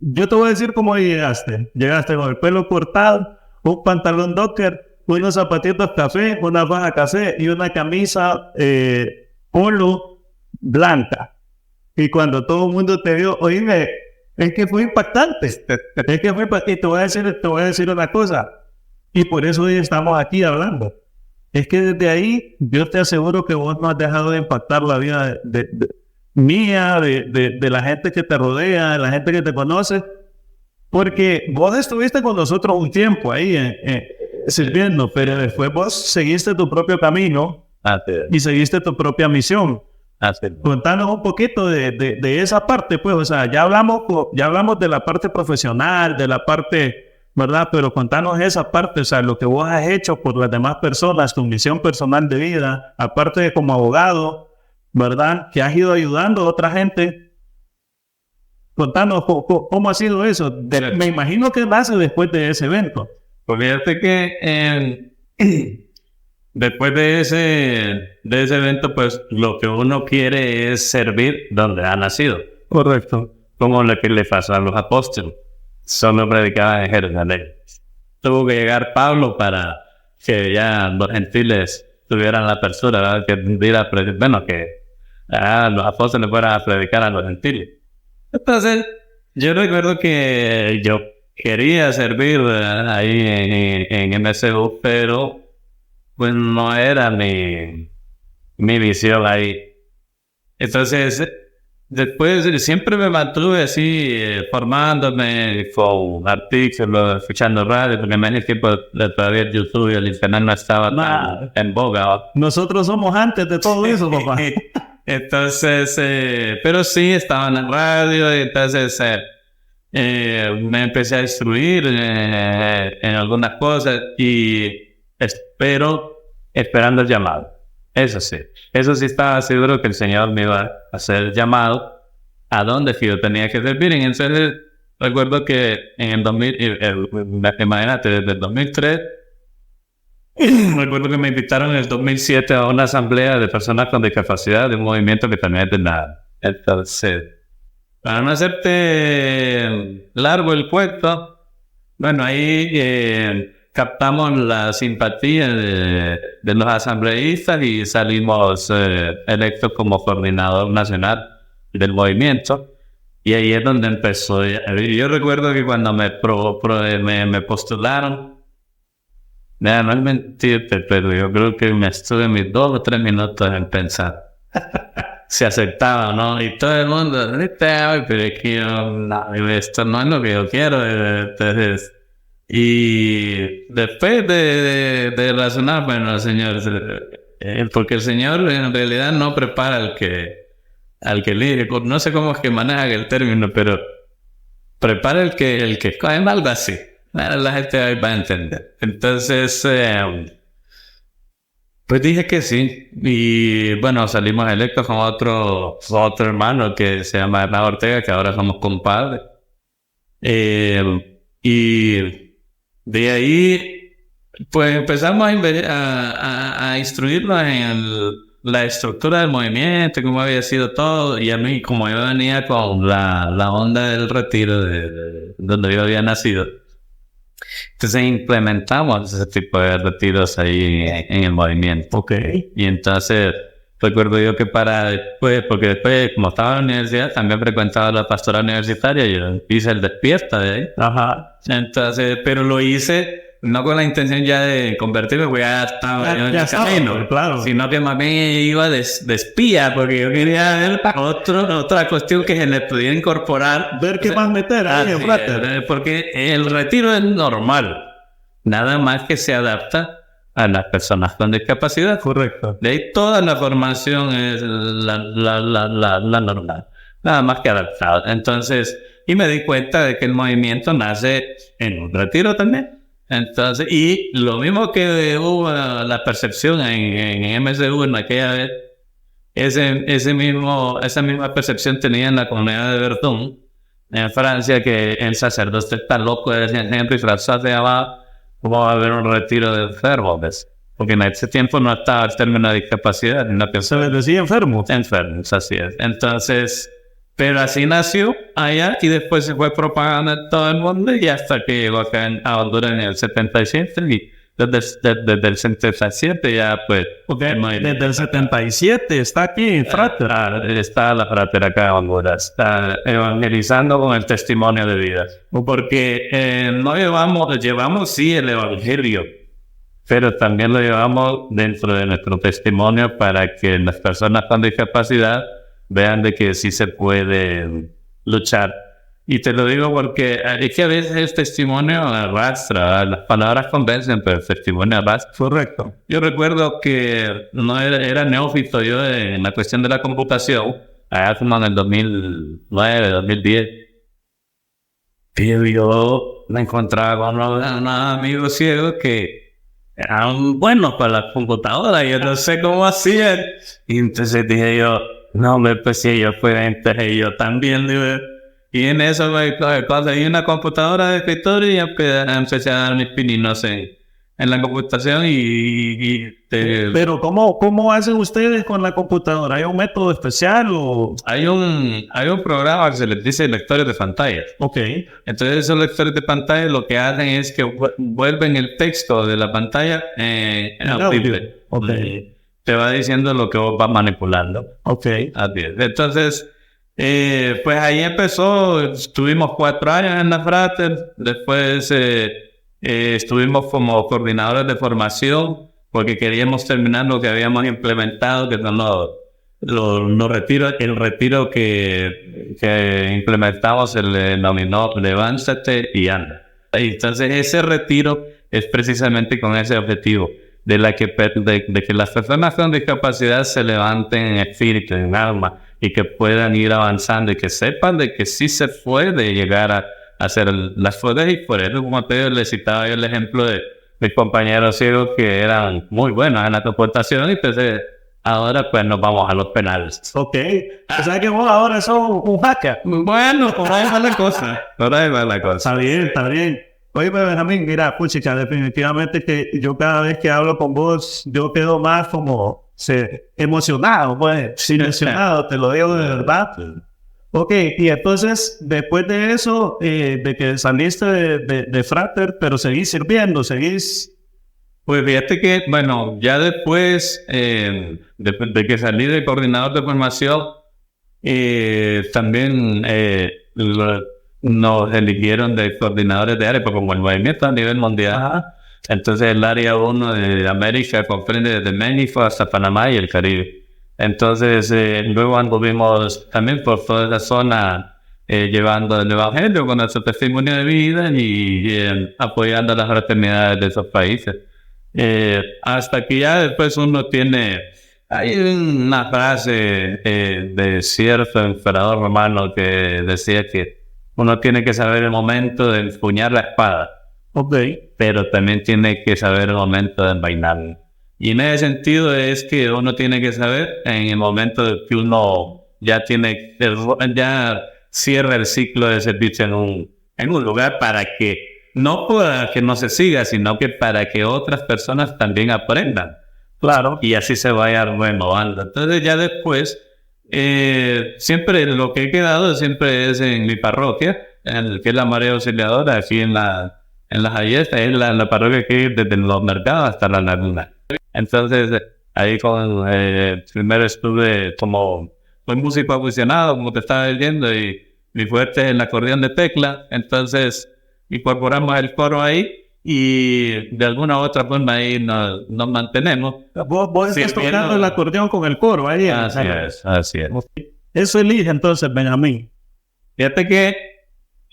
yo te voy a decir cómo llegaste. Llegaste con el pelo cortado, un pantalón docker, unos zapatitos café, una faja café y una camisa polo blanca. Y cuando todo el mundo te vio, oíme, es que fue impactante. Y te voy a decir una cosa. Y por eso hoy estamos aquí hablando. Es que desde ahí yo te aseguro que vos no has dejado de impactar la vida mía, de la gente que te rodea, de la gente que te conoce, porque vos estuviste con nosotros un tiempo ahí sirviendo, pero después vos seguiste tu propio camino y seguiste tu propia misión. Contanos un poquito de esa parte, pues, o sea, ya hablamos de la parte profesional, de la parte... ¿verdad? Pero contanos esa parte, o sea, lo que vos has hecho por las demás personas, tu misión personal de vida, aparte de como abogado, ¿verdad? Que has ido ayudando a otra gente. Contanos cómo ha sido eso. Me imagino que nace después de ese evento. Pues fíjate que después de ese evento, pues lo que uno quiere es servir donde ha nacido. Correcto. Como lo que le pasó a los apóstoles. Solo predicaban en Jerusalén. Tuvo que llegar Pablo para que ya los gentiles tuvieran la apertura, ¿verdad? Que los apóstoles fueran a predicar a los gentiles. Entonces, yo recuerdo que yo quería servir ahí en MSU, pero pues no era mi visión ahí. Entonces, después siempre me mantuve así, formándome con artículos, escuchando radio, porque en ese tiempo todavía el YouTube y el internet no estaba tan en boga. Nosotros somos antes de todo eso, papá. Entonces, pero sí, estaba en la radio, y entonces me empecé a instruir en algunas cosas y esperando el llamado. Eso sí estaba seguro que el Señor me iba a hacer el llamado a donde yo tenía que servir. Y entonces recuerdo que en el 2000, imagínate, desde el 2003, recuerdo que me invitaron en el 2007 a una asamblea de personas con discapacidad de un movimiento que también es de nada. Entonces, para no hacerte largo el cuento, bueno, ahí captamos la simpatía de los asambleístas y salimos electos como coordinador nacional del movimiento. Y ahí es donde empezó. Yo recuerdo que cuando me postularon, no es mentirte, pero yo creo que me estuve mis 2 o 3 minutos en pensar si aceptaba o no. Y todo el mundo, pero es que esto no es lo que yo quiero. Entonces, y después de razonar, bueno, señor, porque el Señor en realidad no prepara al que elige, no sé cómo es que maneja el término, pero prepara el que escoge, algo así. La gente ahí va a entender. Entonces, pues dije que sí. Y bueno, salimos electos con otro hermano que se llama Hernán Ortega, que ahora somos compadres. Y de ahí, pues empezamos a instruirnos en la estructura del movimiento, cómo había sido todo. Y a mí, como yo venía con la onda del retiro de donde yo había nacido, entonces implementamos ese tipo de retiros ahí en el movimiento. Okay. Y entonces recuerdo yo que para después, porque después como estaba en la universidad, también frecuentaba la pastoral universitaria y yo hice el despierta de ahí. Ajá. Entonces, pero lo hice no con la intención ya de convertirme, porque ya estaba en el camino, claro. Sino que más bien iba de espía, porque yo quería ver otra cuestión que se le pudiera incorporar. Ver qué más meter ahí en Frater. Porque el retiro es normal, nada más que se adapta a las personas con discapacidad. Correcto. De ahí toda la formación es la normal, nada más que adaptado. Entonces, y me di cuenta de que el movimiento nace en un retiro también. Entonces, y lo mismo que hubo la percepción en MSU en aquella vez, esa misma percepción tenía en la comunidad de Verdun, en Francia, que el sacerdote está loco, decía Henry François de Abad, ¿cómo va a haber un retiro de enfermos? Porque en ese tiempo no estaba el término de discapacidad, se les decía enfermos. Enfermos, así es. Entonces, pero así nació allá y después se fue propagando en todo el mundo y hasta que llegó acá a Honduras en el 77 y desde el 77 ya pues... Okay. Desde el 77 está aquí en Frater. Está la Frater acá en Honduras, está evangelizando con el testimonio de vida. Porque no llevamos sí el evangelio, pero también lo llevamos dentro de nuestro testimonio para que las personas con discapacidad vean de que sí se puede luchar. Y te lo digo porque es que a veces el testimonio arrastra, las palabras convencen, pero el testimonio arrastra. Correcto. Yo recuerdo que no era neófito yo en la cuestión de la computación, allá como en el 2009, 2010. Pero yo me encontraba con unos amigos ciegos que eran buenos para la computadora, yo no sé cómo hacían. Y entonces dije yo, no, pues si ellos pueden, entonces yo también, digo. Y en eso conseguí una computadora de escritorio y empecé a dar mis pininos en la computación Pero ¿cómo hacen ustedes con la computadora? ¿Hay un método especial o...? Hay un programa que se les dice lectores de pantalla. Ok. Entonces esos lectores de pantalla lo que hacen es que vuelven el texto de la pantalla en audible. Ok. Te va diciendo lo que vos vas manipulando. Ok. Entonces, pues ahí empezó. Estuvimos 4 años en la Frater. Después estuvimos como coordinadores de formación porque queríamos terminar lo que habíamos implementado, que son los retiros, el retiro que implementamos, el denominó Levántate y anda. Y entonces ese retiro es precisamente con ese objetivo, de que las personas con discapacidad se levanten en espíritu, en alma, y que puedan ir avanzando y que sepan de que sí se puede llegar a hacer las cosas. Y por eso, como te digo, les citaba yo el ejemplo de mis compañeros ciegos que eran muy buenos en la transportación, y entonces ahora pues nos vamos a los penales. Ok. O sea que vos ahora sos un hacker. Bueno, por ahí va la cosa. Por ahí va la cosa. Está bien, está bien. Oye, Benjamín, mira, puchica, definitivamente que yo cada vez que hablo con vos, yo quedo más como emocionado, pues, silenciado, te lo digo de verdad. Ok, y entonces, después de eso, de que saliste de Frater, pero seguís sirviendo, seguís... Pues fíjate que, bueno, ya después de que salí de coordinador de formación, también nos eligieron de coordinadores de área, porque como el movimiento a nivel mundial, Ajá. entonces el área 1 de América comprende desde México hasta Panamá y el Caribe. Entonces luego anduvimos también por toda esa zona llevando el evangelio con nuestro testimonio de vida y apoyando a las fraternidades de esos países. Hasta que ya después uno tiene... Hay una frase de cierto emperador romano que decía que uno tiene que saber el momento de empuñar la espada, Ok. pero también tiene que saber el momento de envainarla. Y en ese sentido es que uno tiene que saber en el momento de que uno ya ya cierra el ciclo de servicio en un lugar para que no para que no se siga, sino que para que otras personas también aprendan. Claro. Y así se vaya renovando. Entonces ya después, siempre lo que he quedado siempre es en mi parroquia, que es la María Auxiliadora, aquí en las Ayestas, es la parroquia que es desde los mercados hasta la laguna. Entonces ahí primero estuve como músico aficionado, como te estaba diciendo, y mi fuerte es el acordeón de tecla. Entonces incorporamos el coro ahí y de alguna u otra forma ahí nos mantenemos. Vos estás tocando el acordeón con el coro ahí. Así es. Eso elige entonces, Benjamín. Fíjate que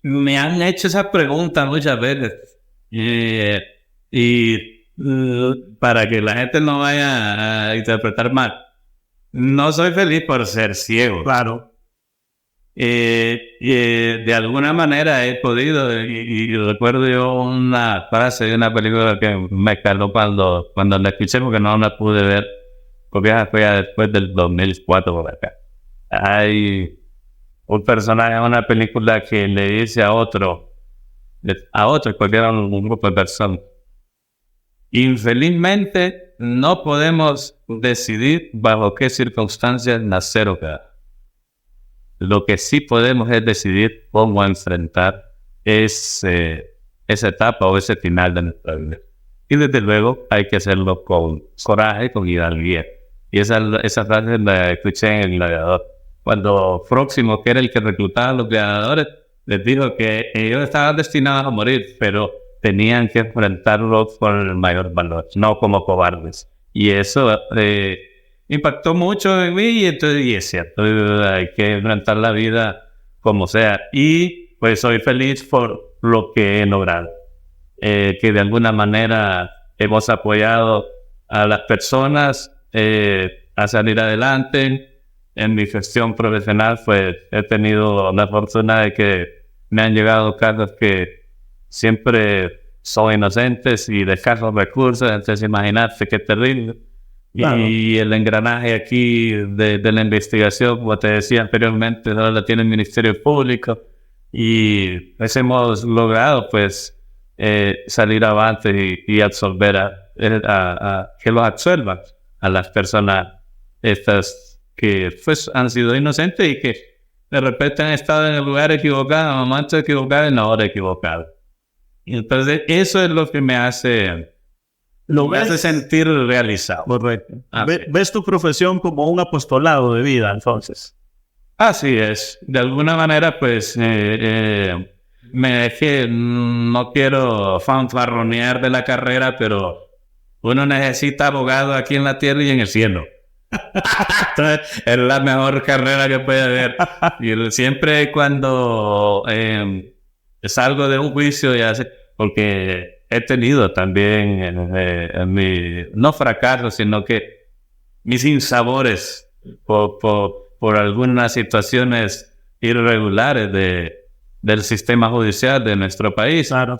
me han hecho esa pregunta muchas veces para que la gente no vaya a interpretar mal. No soy feliz por ser ciego. Claro. De alguna manera he podido, y recuerdo yo una frase de una película que me caló cuando la escuché, porque no la pude ver, porque esa fue ya después del 2004 por acá. Hay un personaje en una película que le dice a otro, porque era un grupo de personas: infelizmente no podemos decidir bajo qué circunstancias nacer o quedar. Lo que sí podemos es decidir cómo enfrentar esa etapa o ese final de nuestra vida. Y desde luego hay que hacerlo con coraje, con hidalguía. Y esa frase la escuché en El Gladiador. Cuando Próximo, que era el que reclutaba a los gladiadores, les dijo que ellos estaban destinados a morir, pero tenían que enfrentarlo con el mayor valor, no como cobardes. Y eso impactó mucho en mí, y entonces, y es cierto, hay que enfrentar la vida como sea. Y pues soy feliz por lo que he logrado, que de alguna manera hemos apoyado a las personas a salir adelante. En mi gestión profesional pues he tenido la fortuna de que me han llegado casos que siempre son inocentes y de escasos recursos, entonces imagínate qué terrible. Claro. Y el engranaje aquí de la investigación, como te decía anteriormente, ahora la tiene el Ministerio Público, y pues hemos logrado pues salir avante y absolver a que los absuelvan a las personas estas que pues han sido inocentes y que de repente han estado en el lugar equivocado, en el momento equivocado, en la hora equivocada. Y entonces eso es lo que me hace sentir realizado. Correcto. ¿Ves tu profesión como un apostolado de vida, entonces? Así es. De alguna manera, pues, es que no quiero fanfarronear de la carrera, pero uno necesita abogado aquí en la tierra y en el cielo. Es la mejor carrera que puede haber. Y siempre cuando salgo de un juicio, porque he tenido también en mi, no fracaso, sino que mis sinsabores por algunas situaciones irregulares del sistema judicial de nuestro país. Claro.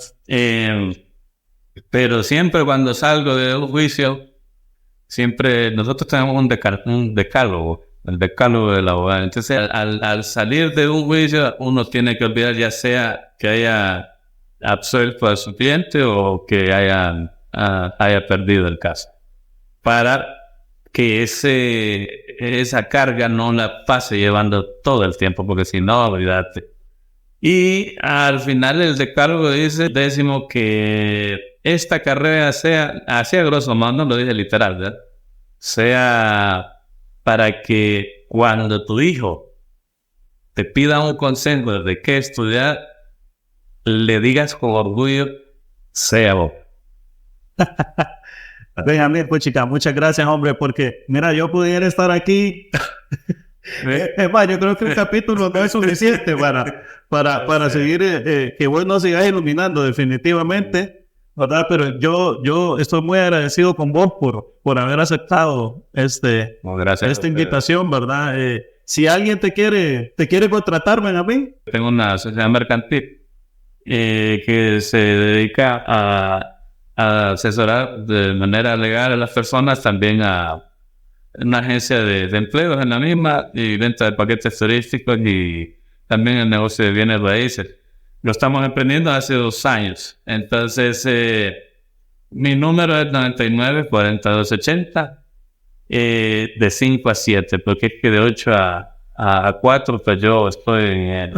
Pero siempre cuando salgo de un juicio, siempre nosotros tenemos un decálogo, el decálogo del abogado. Entonces, al salir de un juicio, uno tiene que olvidar, ya sea que haya absuelto a su cliente o que haya perdido el caso, para que esa carga no la pase llevando todo el tiempo, porque si no, olvídate. Y al final el decálogo decimos que esta carrera sea, así a grosso modo, no lo dije literal, ¿verdad? Sea para que cuando tu hijo te pida un consejo de qué estudiar, le digas con orgullo, sea vos. Benjamín, pues chica, muchas gracias, hombre, porque mira, yo pudiera estar aquí. Es más, yo creo que un capítulo no es suficiente para seguir, que vos no sigas iluminando definitivamente, ¿verdad? Pero yo estoy muy agradecido con vos por haber aceptado esta invitación, ¿verdad? Si alguien te quiere contratar, Benjamín. Tengo una sociedad mercantil que se dedica a asesorar de manera legal a las personas, también a una agencia de empleos en la misma, y venta de paquetes turísticos, y también el negocio de bienes raíces. Lo estamos emprendiendo hace 2 años. Entonces, mi número es 99-4280, de 5 a 7, porque es que de 8 a 4, pues yo estoy en el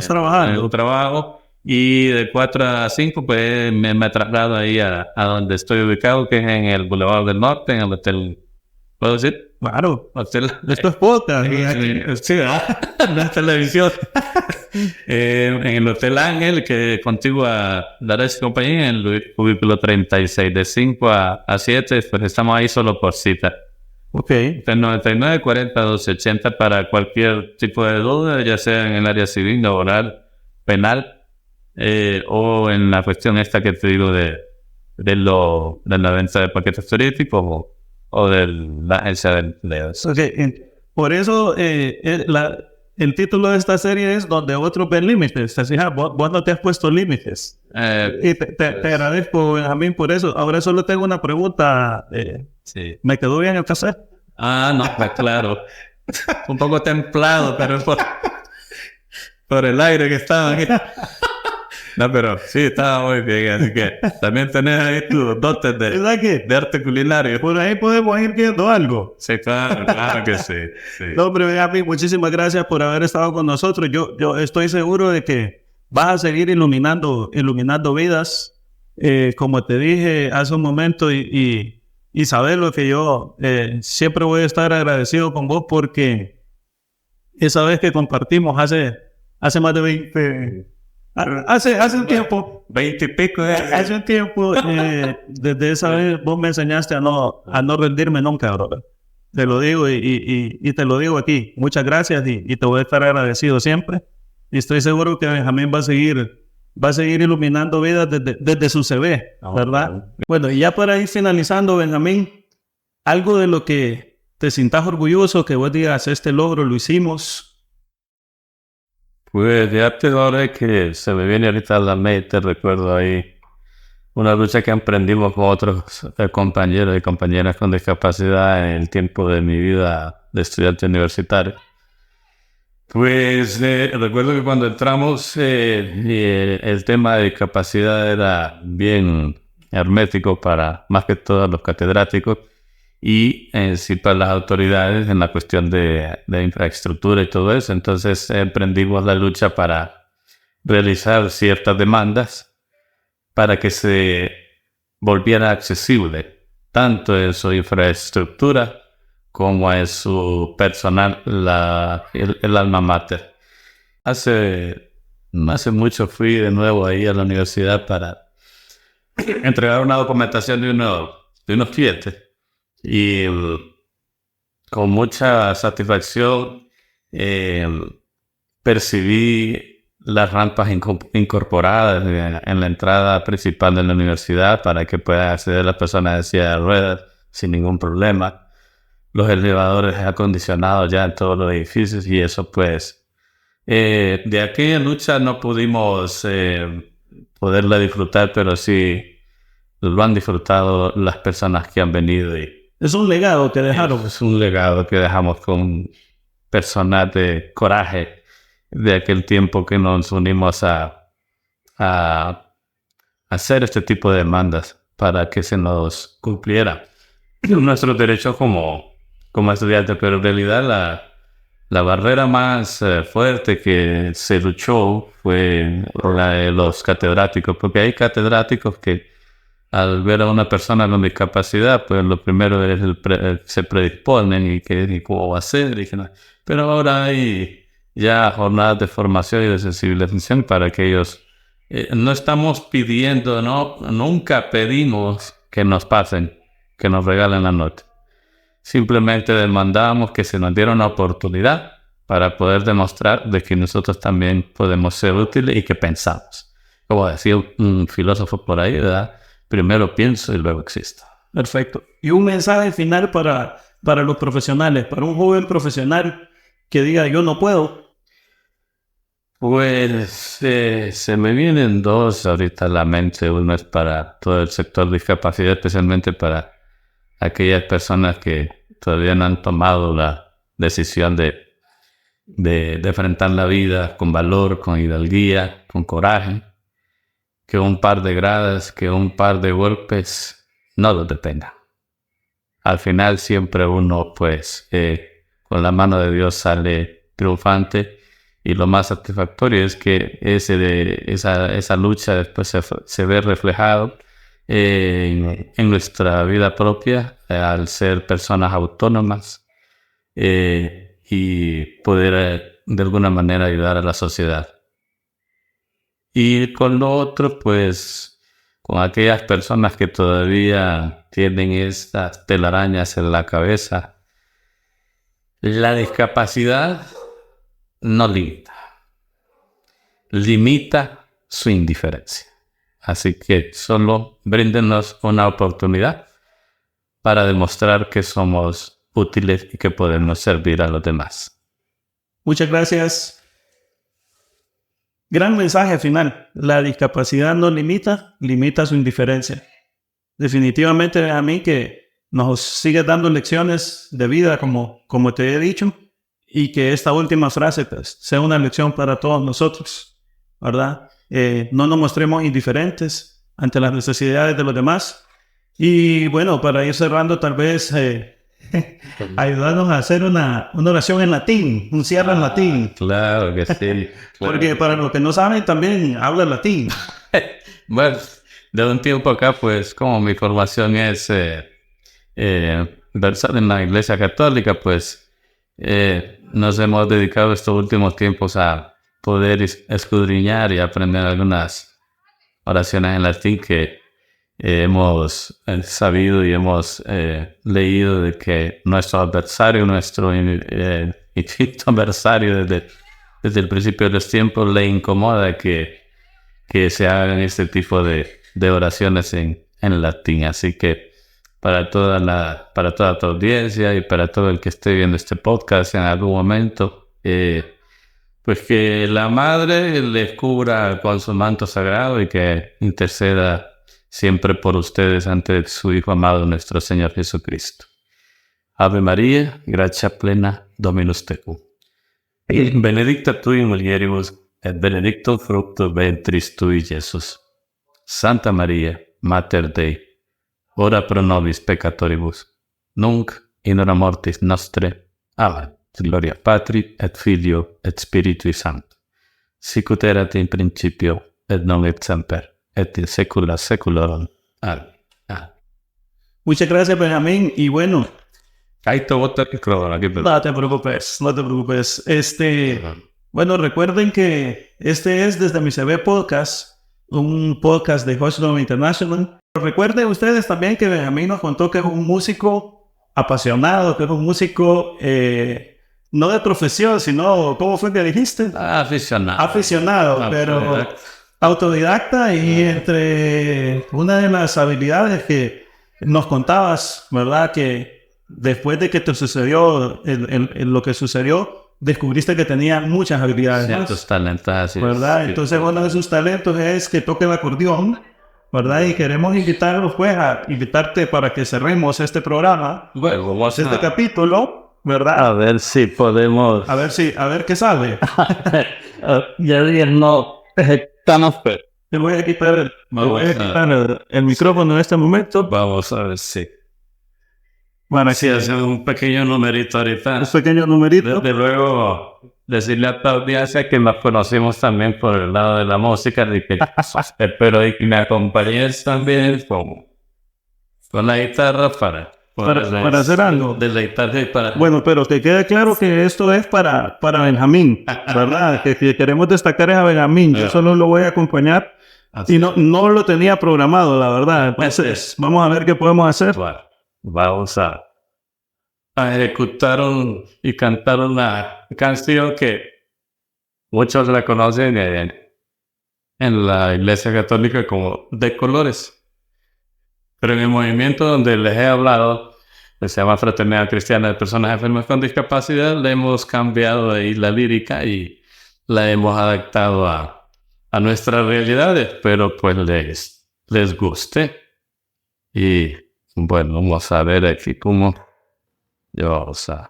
trabajo, y de 4 a 5, pues me traslado ahí a donde estoy ubicado, que es en el Boulevard del Norte, en el hotel. ¿Puedo decir? Claro. Hotel. Esto es podcast. Sí, no es televisión. En el Hotel Ángel, que contigo a Lares y compañía, en el cubículo 36, de 5 a 7, pues estamos ahí solo por cita. Ok. 99-40-1280 para cualquier tipo de duda, ya sea en el área civil, laboral, penal, o en la cuestión esta que te digo de la venta de paquetes turísticos o de la agencia de empleos. Okay. Por eso el título de esta serie es Donde otros ven límites. Así, vos no te has puesto límites. Y te agradezco, Benjamín, por eso. Ahora solo tengo una pregunta. Sí. ¿Me quedó bien el café? No, claro. Un poco templado, pero por el aire que estaba aquí. No, pero sí, estaba muy bien, así que también tenés ahí tus dotes de arte culinario. Por ahí podemos ir viendo algo. Sí, claro que sí. No, hombre, Benjamín, muchísimas gracias por haber estado con nosotros. Yo estoy seguro de que vas a seguir iluminando vidas, como te dije hace un momento, y sabes lo que yo siempre voy a estar agradecido con vos, porque esa vez que compartimos hace más de 20... Hace un tiempo, 20 y pico, hace un tiempo, desde esa vez vos me enseñaste a no rendirme nunca, bro. Te lo digo y te lo digo aquí. Muchas gracias y te voy a estar agradecido siempre. Y estoy seguro que Benjamín va a seguir iluminando vidas desde su CV, ¿verdad? Bueno, y ya para ir finalizando, Benjamín, algo de lo que te sientas orgulloso, que vos digas, este logro lo hicimos. Pues ya te ahora que se me viene ahorita a la mente, recuerdo ahí una lucha que emprendimos con otros compañeros y compañeras con discapacidad en el tiempo de mi vida de estudiante universitario. Pues recuerdo que cuando entramos el tema de discapacidad era bien hermético para más que todos los catedráticos y sí para las autoridades en la cuestión de infraestructura y todo eso. Entonces emprendimos la lucha para realizar ciertas demandas para que se volviera accesible tanto en su infraestructura como en su personal, el alma mater. Hace mucho fui de nuevo ahí a la universidad para entregar una documentación de unos clientes. Y con mucha satisfacción percibí las rampas incorporadas en la entrada principal de la universidad para que puedan acceder las personas de silla de ruedas sin ningún problema. Los elevadores acondicionados ya en todos los edificios y eso pues de aquella lucha no pudimos poderla disfrutar, pero sí lo han disfrutado las personas que han venido. Y es un legado que dejaron. es un legado que dejamos con personas de coraje de aquel tiempo que nos unimos a hacer este tipo de demandas para que se nos cumpliera nuestros derechos como estudiantes. Pero en realidad la barrera más fuerte que se luchó fue la de los catedráticos, porque hay catedráticos que al ver a una persona con discapacidad, pues lo primero es se predisponen y cómo va a ser. Pero ahora hay ya jornadas de formación y de sensibilización para que ellos no estamos pidiendo, nunca pedimos que nos pasen, que nos regalen la nota. Simplemente demandamos que se nos diera una oportunidad para poder demostrar de que nosotros también podemos ser útiles y que pensamos. Como decía un filósofo por ahí, ¿verdad? Primero pienso y luego existo. Perfecto. Y un mensaje final para los profesionales, para un joven profesional que diga yo no puedo. Pues se me vienen dos ahorita a la mente. Uno es para todo el sector de discapacidad, especialmente para aquellas personas que todavía no han tomado la decisión de enfrentar la vida con valor, con hidalguía, con coraje. Que un par de gradas, que un par de golpes no los detenga. Al final siempre uno, pues, con la mano de Dios sale triunfante, y lo más satisfactorio es que esa lucha después se ve reflejado en nuestra vida propia, al ser personas autónomas y poder de alguna manera ayudar a la sociedad. Y con lo otro, pues, con aquellas personas que todavía tienen estas telarañas en la cabeza, la discapacidad no limita su indiferencia. Así que solo bríndenos una oportunidad para demostrar que somos útiles y que podemos servir a los demás. Muchas gracias. Gran mensaje final. La discapacidad no limita su indiferencia. Definitivamente a mí que nos sigue dando lecciones de vida como te he dicho, y que esta última frase pues, sea una lección para todos nosotros, ¿verdad? No nos mostremos indiferentes ante las necesidades de los demás. Y bueno, para ir cerrando tal vez ayudarnos a hacer una oración en latín, un cierre en latín. Claro que sí. Claro. Porque para los que no saben también habla latín. Bueno, de un tiempo acá, pues como mi formación es versar en la Iglesia Católica, pues nos hemos dedicado estos últimos tiempos a poder escudriñar y aprender algunas oraciones en latín que hemos sabido y hemos leído de que nuestro adversario, nuestro infinito adversario desde el principio de los tiempos le incomoda que se hagan este tipo de oraciones en latín. Así que para toda tu audiencia y para todo el que esté viendo este podcast en algún momento, pues que la Madre les cubra con su manto sagrado y que interceda siempre por ustedes ante su Hijo amado, nuestro Señor Jesucristo. Ave María, gracia plena, Dominus tecum. Benedicta tu in mulieribus, et benedictum fructus ventris tui, Iesus. Santa María, Mater Dei, ora pro nobis peccatoribus, nunc in hora mortis nostre. Amen. Gloria Patri, et Filio, et Spiritui Sancto. Sic ut erat in principio, et nunc et semper, et in saecula saeculorum. Amén. Muchas gracias, Benjamín. Y bueno, Ahí te boto el micrófono aquí, pero... no te preocupes. Bueno, recuerden que este es Desde mi CV Podcast, un podcast de Hustle International. Recuerden ustedes también que Benjamín nos contó que es un músico apasionado, que es un músico no de profesión, sino, ¿cómo fue que dijiste? Aficionado. Aficionado, pero autodidacta, y entre una de las habilidades que nos contabas, ¿verdad? Que después de que te sucedió lo que sucedió, descubriste que tenía muchas habilidades. Ciertos talentos, así ¿verdad? es. Entonces uno de sus talentos es que toque el acordeón, ¿verdad? Y queremos invitarlos, pues, a invitarte para que cerremos este programa, Bueno, vamos este capítulo, ¿verdad? a ver si podemos... A ver qué sale. Ya dije, no, estamos... Te voy a quitar el micrófono en este momento. Vamos a ver si... Bueno, Sí, hacer un pequeño numerito ahorita. un pequeño numerito. Desde luego, decirle a tu audiencia que nos conocimos también por el lado de la música, de que espero que me acompañes también con la guitarra para hacer algo. De la guitarra y para... Bueno, pero que quede claro que esto es para Benjamín, ¿verdad? que queremos destacar es a Benjamín. Yo solo lo voy a acompañar. Y no lo tenía programado, la verdad. Entonces, vamos a ver qué podemos hacer. Bueno, vamos a ejecutar y cantar una canción que muchos la conocen en la Iglesia Católica como De Colores. Pero en el movimiento donde les he hablado, que se llama Fraternidad Cristiana de Personas Enfermas con Discapacidad, le hemos cambiado ahí la lírica y la hemos adaptado a nuestras realidades, pero pues les guste. Y bueno, vamos a ver aquí cómo vamos a...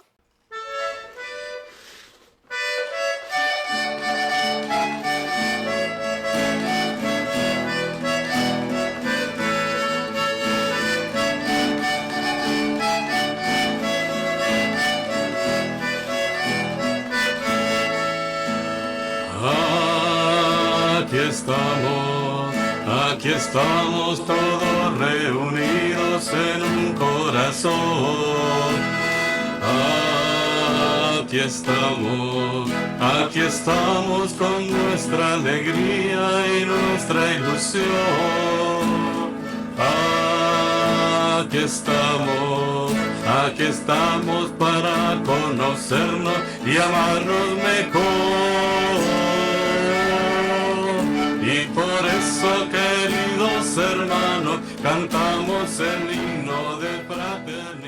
Aquí estamos todos reunidos en un corazón. Aquí estamos con nuestra alegría y nuestra ilusión. Aquí estamos para conocernos y amarnos mejor. Y por eso, queridos hermanos, cantamos el himno de fraternidad.